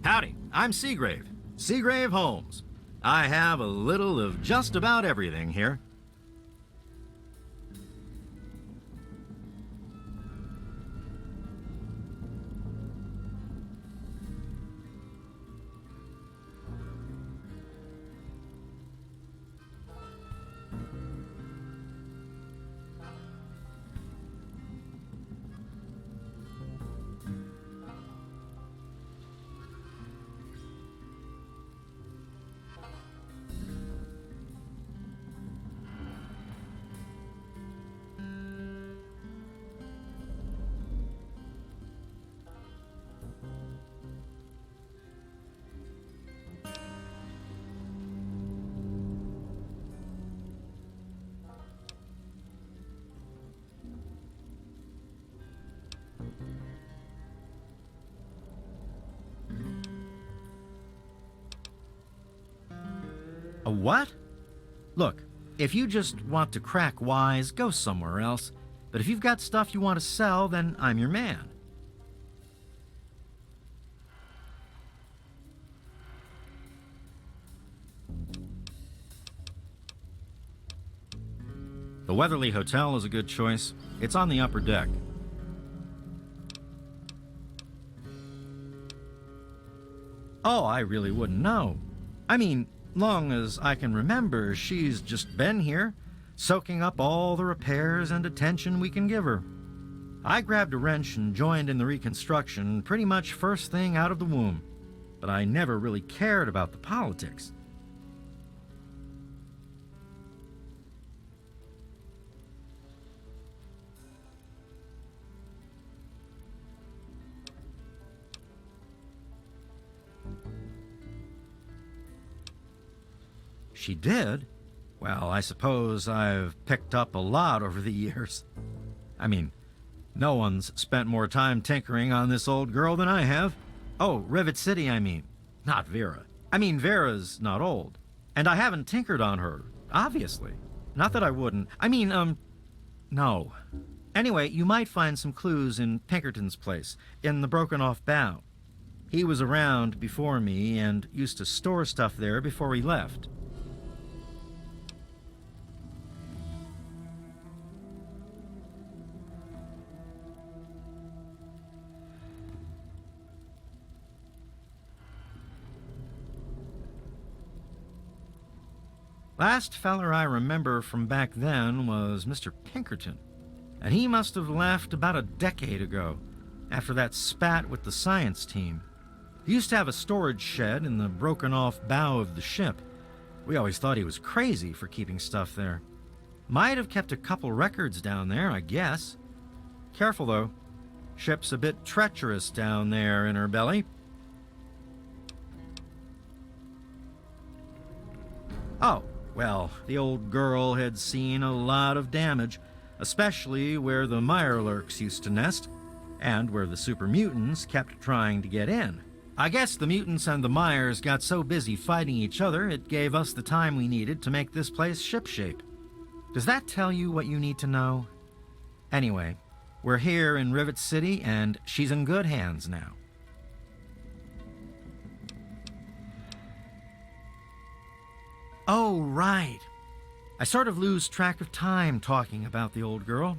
Howdy, I'm Seagrave. Seagrave Holmes. I have a little of just about everything here. A what? Look, if you just want to crack wise, go somewhere else. But if you've got stuff you want to sell, then I'm your man. The Weatherly Hotel is a good choice. It's on the upper deck. Oh, I really wouldn't know. I mean, long as I can remember, she's just been here, soaking up all the repairs and attention we can give her. I grabbed a wrench and joined in the reconstruction pretty much first thing out of the womb, but I never really cared about the politics. She did? Well, I suppose I've picked up a lot over the years. I mean, no one's spent more time tinkering on this old girl than I have. Oh, Rivet City, I mean. Not Vera. I mean, Vera's not old. And I haven't tinkered on her, obviously. Not that I wouldn't. I mean, no. Anyway, you might find some clues in Pinkerton's place, in the broken-off bow. He was around before me and used to store stuff there before he left. Last feller I remember from back then was Mr. Pinkerton, and he must have left about a decade ago, after that spat with the science team. He used to have a storage shed in the broken-off bow of the ship. We always thought he was crazy for keeping stuff there. Might have kept a couple records down there, I guess. Careful, though. Ship's a bit treacherous down there in her belly. Oh, well, the old girl had seen a lot of damage, especially where the Mirelurks used to nest, and where the super mutants kept trying to get in. I guess the mutants and the Myers got so busy fighting each other, it gave us the time we needed to make this place shipshape. Does that tell you what you need to know? Anyway, we're here in Rivet City, and she's in good hands now. Oh, right. I sort of lose track of time talking about the old girl.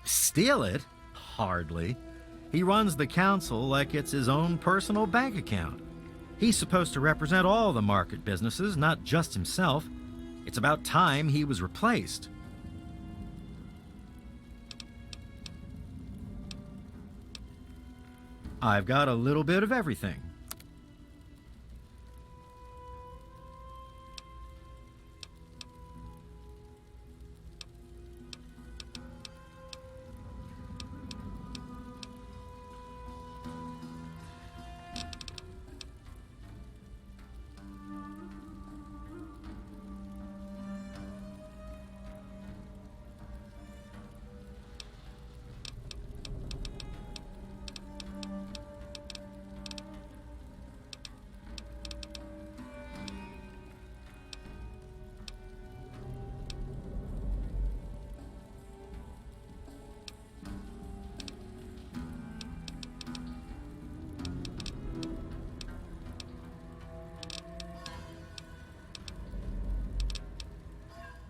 Steal it? Hardly. He runs the council like it's his own personal bank account. He's supposed to represent all the market businesses, not just himself. It's about time he was replaced. I've got a little bit of everything.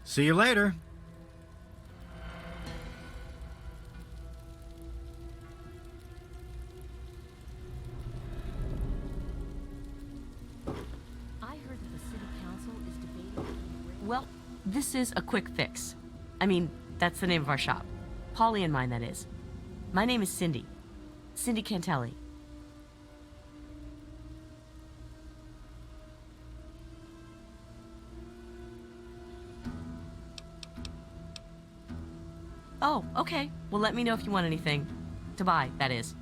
See you later. I heard that the city council is debating. Well, this is a quick fix. I mean, that's the name of our shop. Polly and mine, that is. My name is Cindy. Cindy Cantelli. Oh, okay. Well, let me know if you want anything. To buy, that is.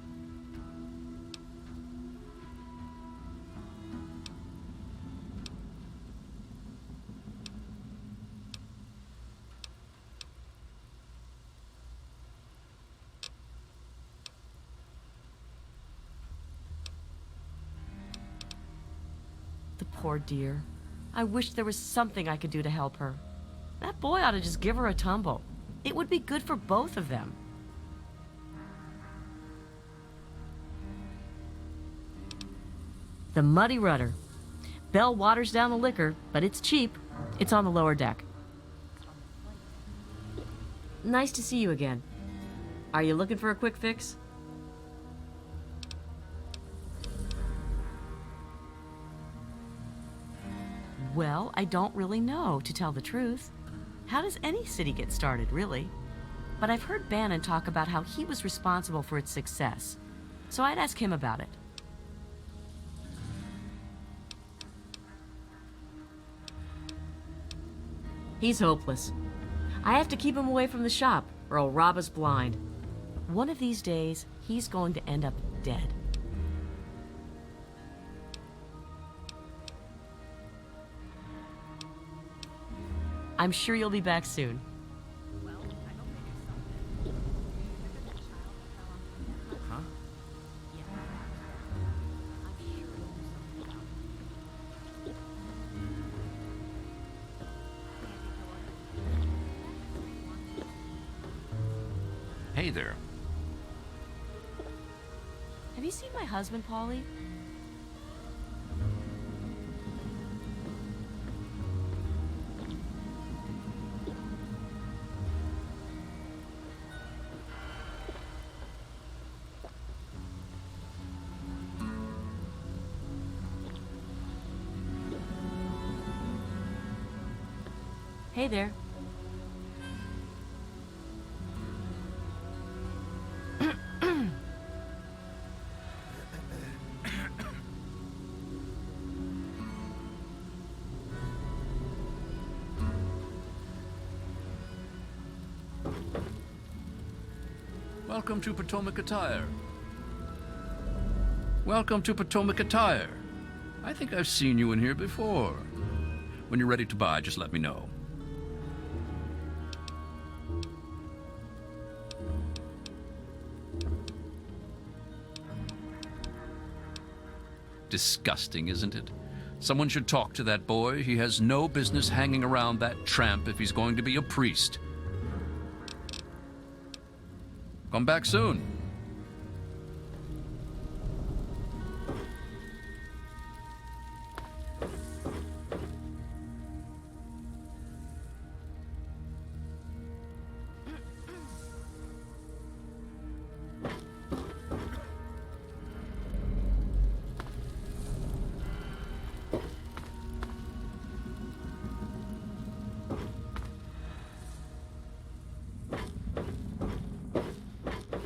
The poor dear. I wish there was something I could do to help her. That boy ought to just give her a tumble. It would be good for both of them. The Muddy Rudder. Bell waters down the liquor, but it's cheap. It's on the lower deck. Nice to see you again. Are you looking for a quick fix? Well, I don't really know, to tell the truth. How does any city get started, really? But I've heard Bannon talk about how he was responsible for its success, so I'd ask him about it. He's hopeless. I have to keep him away from the shop, or he'll rob us blind. One of these days, he's going to end up dead. I'm sure you'll be back soon. Huh? Hey there. Have you seen my husband, Polly? Hey there. Welcome to Potomac Attire. Welcome to Potomac Attire. I think I've seen you in here before. When you're ready to buy, just let me know. Disgusting, isn't it? Someone should talk to that boy. He has no business hanging around that tramp if he's going to be a priest. Come back soon.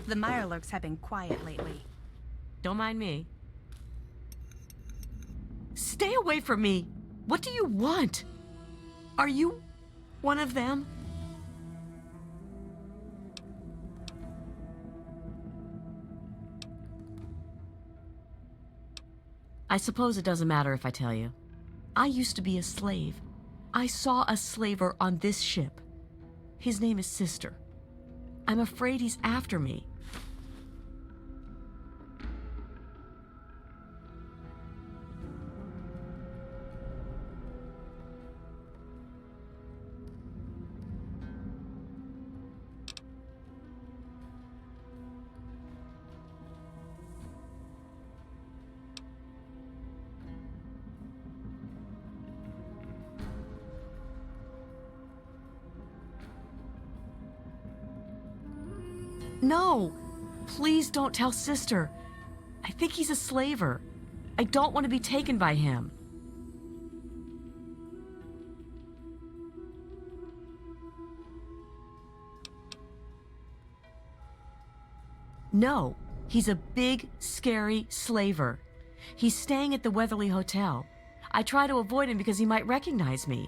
The Mirelurks have been quiet lately. Don't mind me. Stay away from me! What do you want? Are you one of them? I suppose it doesn't matter if I tell you. I used to be a slave. I saw a slaver on this ship. His name is Sister. I'm afraid he's after me. No! Please don't tell Sister. I think he's a slaver. I don't want to be taken by him. No, he's a big, scary slaver. He's staying at the Weatherly Hotel. I try to avoid him because he might recognize me.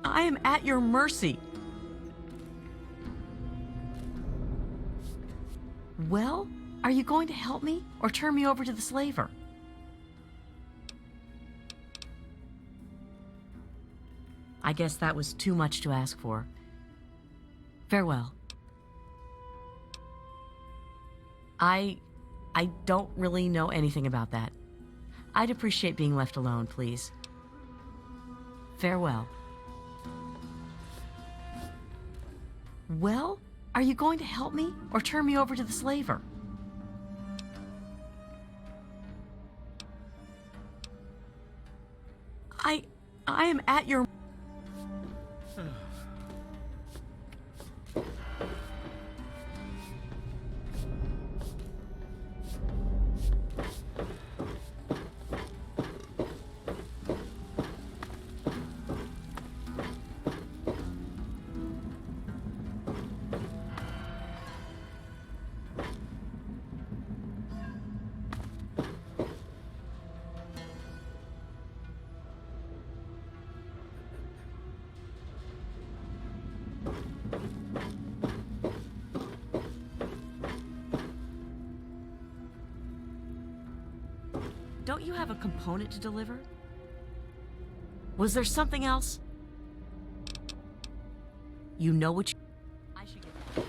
I am at your mercy. Well, are you going to help me or turn me over to the slaver? I guess that was too much to ask for. Farewell. I don't really know anything about that. I'd appreciate being left alone, please. Farewell. Well, are you going to help me or turn me over to the slaver? I am at your... Don't you have a component to deliver? Was there something else? You know what you... I should get that.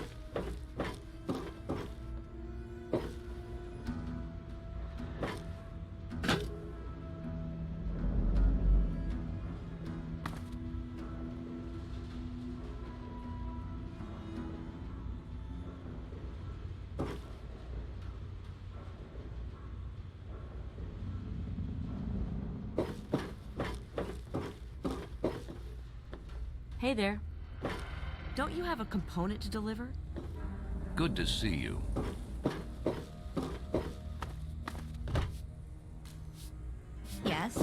Hey there. Don't you have a component to deliver? Good to see you. Yes?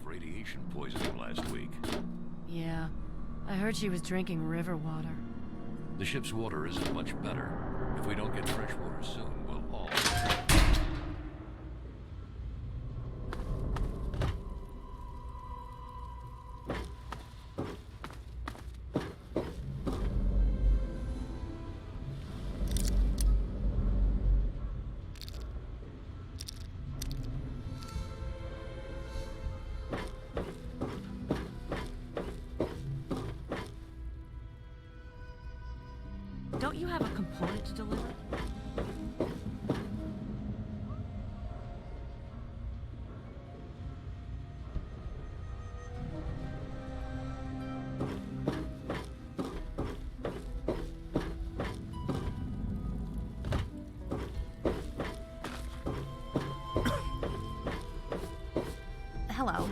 radiation poisoning last week. Yeah, I heard she was drinking river water. The ship's water isn't much better. If we don't get fresh water soon, we'll all... Don't you have a component to deliver? Hello.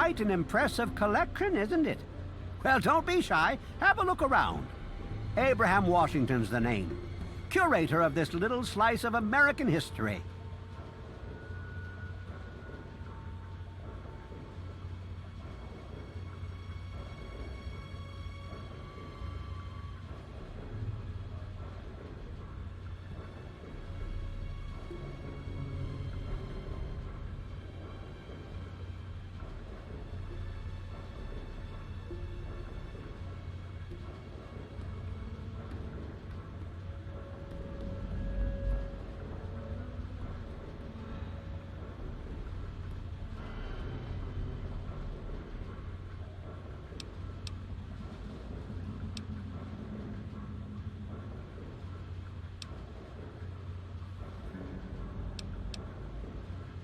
quite an impressive collection, isn't it? Well, don't be shy. Have a look around. Abraham Washington's the name. Curator of this little slice of American history.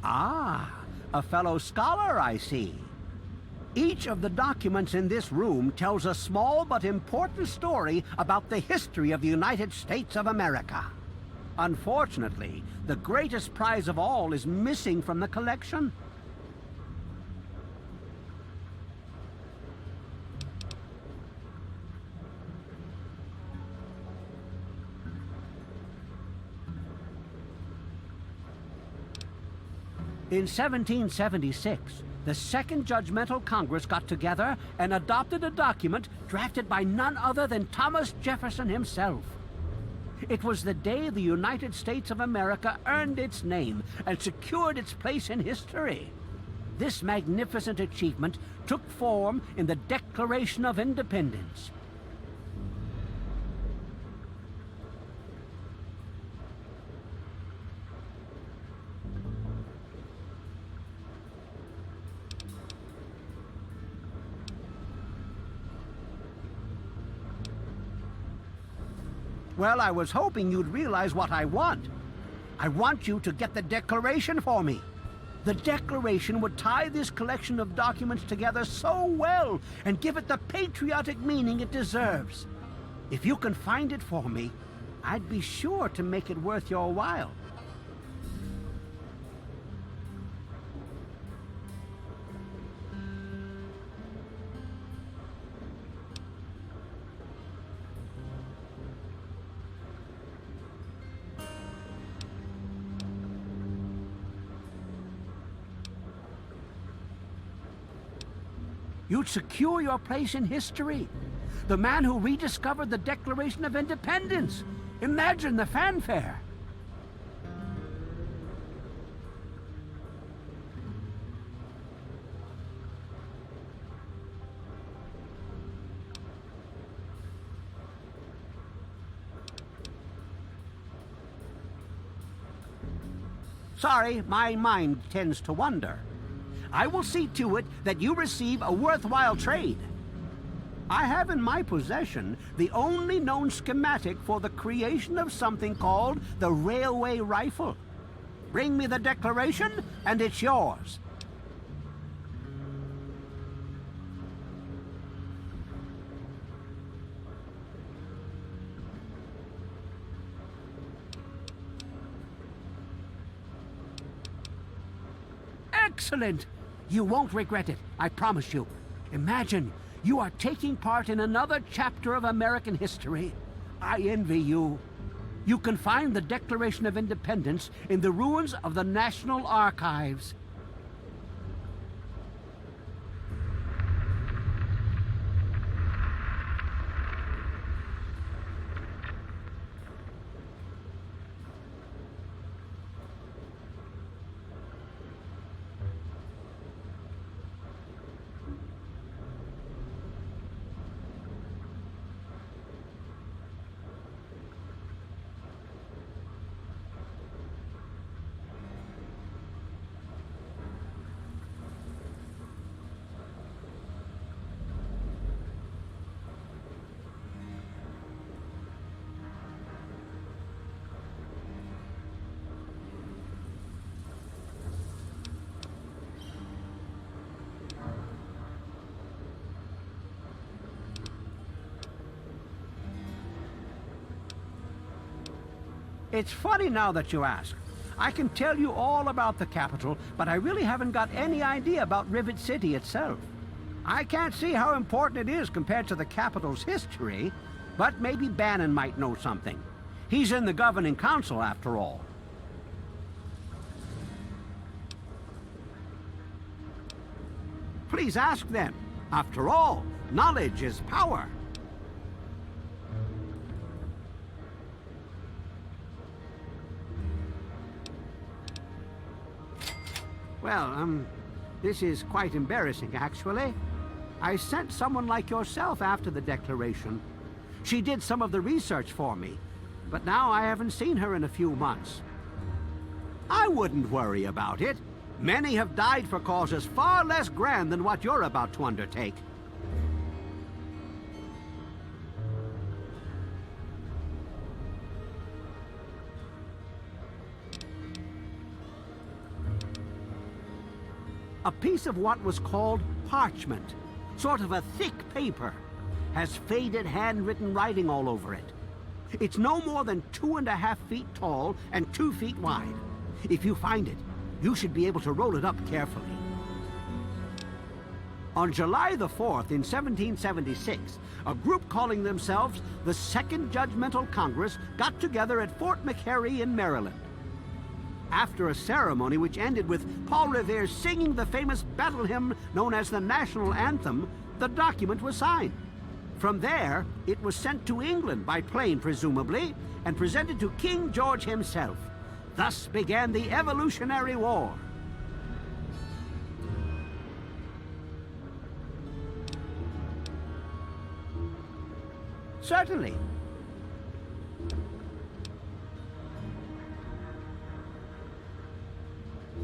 Ah, a fellow scholar, I see. Each of the documents in this room tells a small but important story about the history of the United States of America. Unfortunately, the greatest prize of all is missing from the collection. In 1776, the Second Judgmental Congress got together and adopted a document drafted by none other than Thomas Jefferson himself. It was the day the United States of America earned its name and secured its place in history. This magnificent achievement took form in the Declaration of Independence. Well, I was hoping you'd realize what I want. I want you to get the Declaration for me. The Declaration would tie this collection of documents together so well and give it the patriotic meaning it deserves. If you can find it for me, I'd be sure to make it worth your while. You'd secure your place in history. The man who rediscovered the Declaration of Independence. Imagine the fanfare. Sorry, my mind tends to wander. I will see to it that you receive a worthwhile trade. I have in my possession the only known schematic for the creation of something called the railway rifle. Bring me the Declaration, and it's yours. Excellent! You won't regret it, I promise you. Imagine, you are taking part in another chapter of American history. I envy you. You can find the Declaration of Independence in the ruins of the National Archives. It's funny now that you ask. I can tell you all about the capital, but I really haven't got any idea about Rivet City itself. I can't see how important it is compared to the capital's history, but maybe Bannon might know something. He's in the governing council, after all. Please ask then. After all, knowledge is power. Well, this is quite embarrassing, actually. I sent someone like yourself after the declaration. She did some of the research for me, but now I haven't seen her in a few months. I wouldn't worry about it. Many have died for causes far less grand than what you're about to undertake. A piece of what was called parchment, sort of a thick paper, has faded handwritten writing all over it. It's no more than 2.5 feet tall and 2 feet wide. If you find it, you should be able to roll it up carefully. On July the 4th in 1776, a group calling themselves the Second Judgmental Congress got together at Fort McHenry in Maryland. After a ceremony which ended with Paul Revere singing the famous battle hymn known as the National Anthem, the document was signed. From there, it was sent to England by plane, presumably, and presented to King George himself. Thus began the Evolutionary War. Certainly.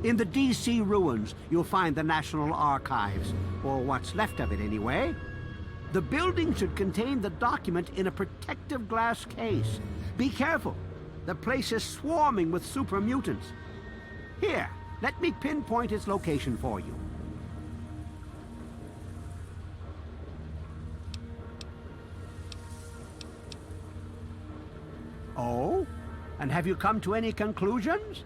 In the D.C. ruins, you'll find the National Archives, or what's left of it anyway. The building should contain the document in a protective glass case. Be careful. The place is swarming with super mutants. Here, let me pinpoint its location for you. Oh? And have you come to any conclusions?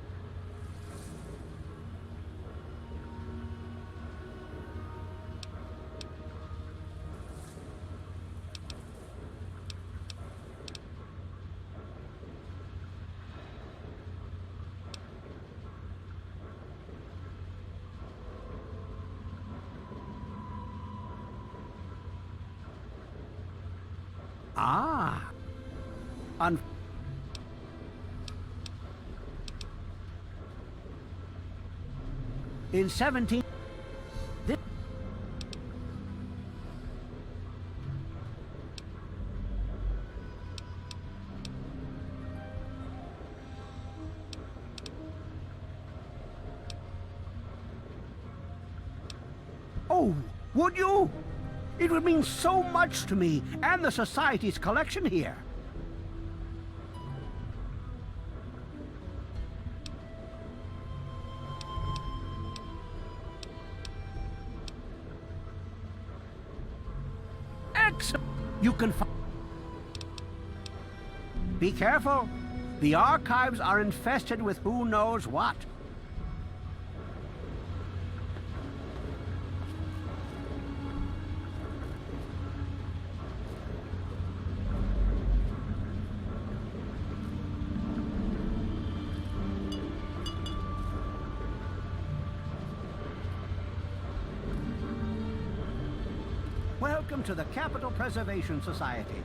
Ah. In 17... Oh, would you? It would mean so much to me and the Society's collection here. Excellent. You can find... Be careful. The archives are infested with who knows what. Welcome to the Capital Preservation Society.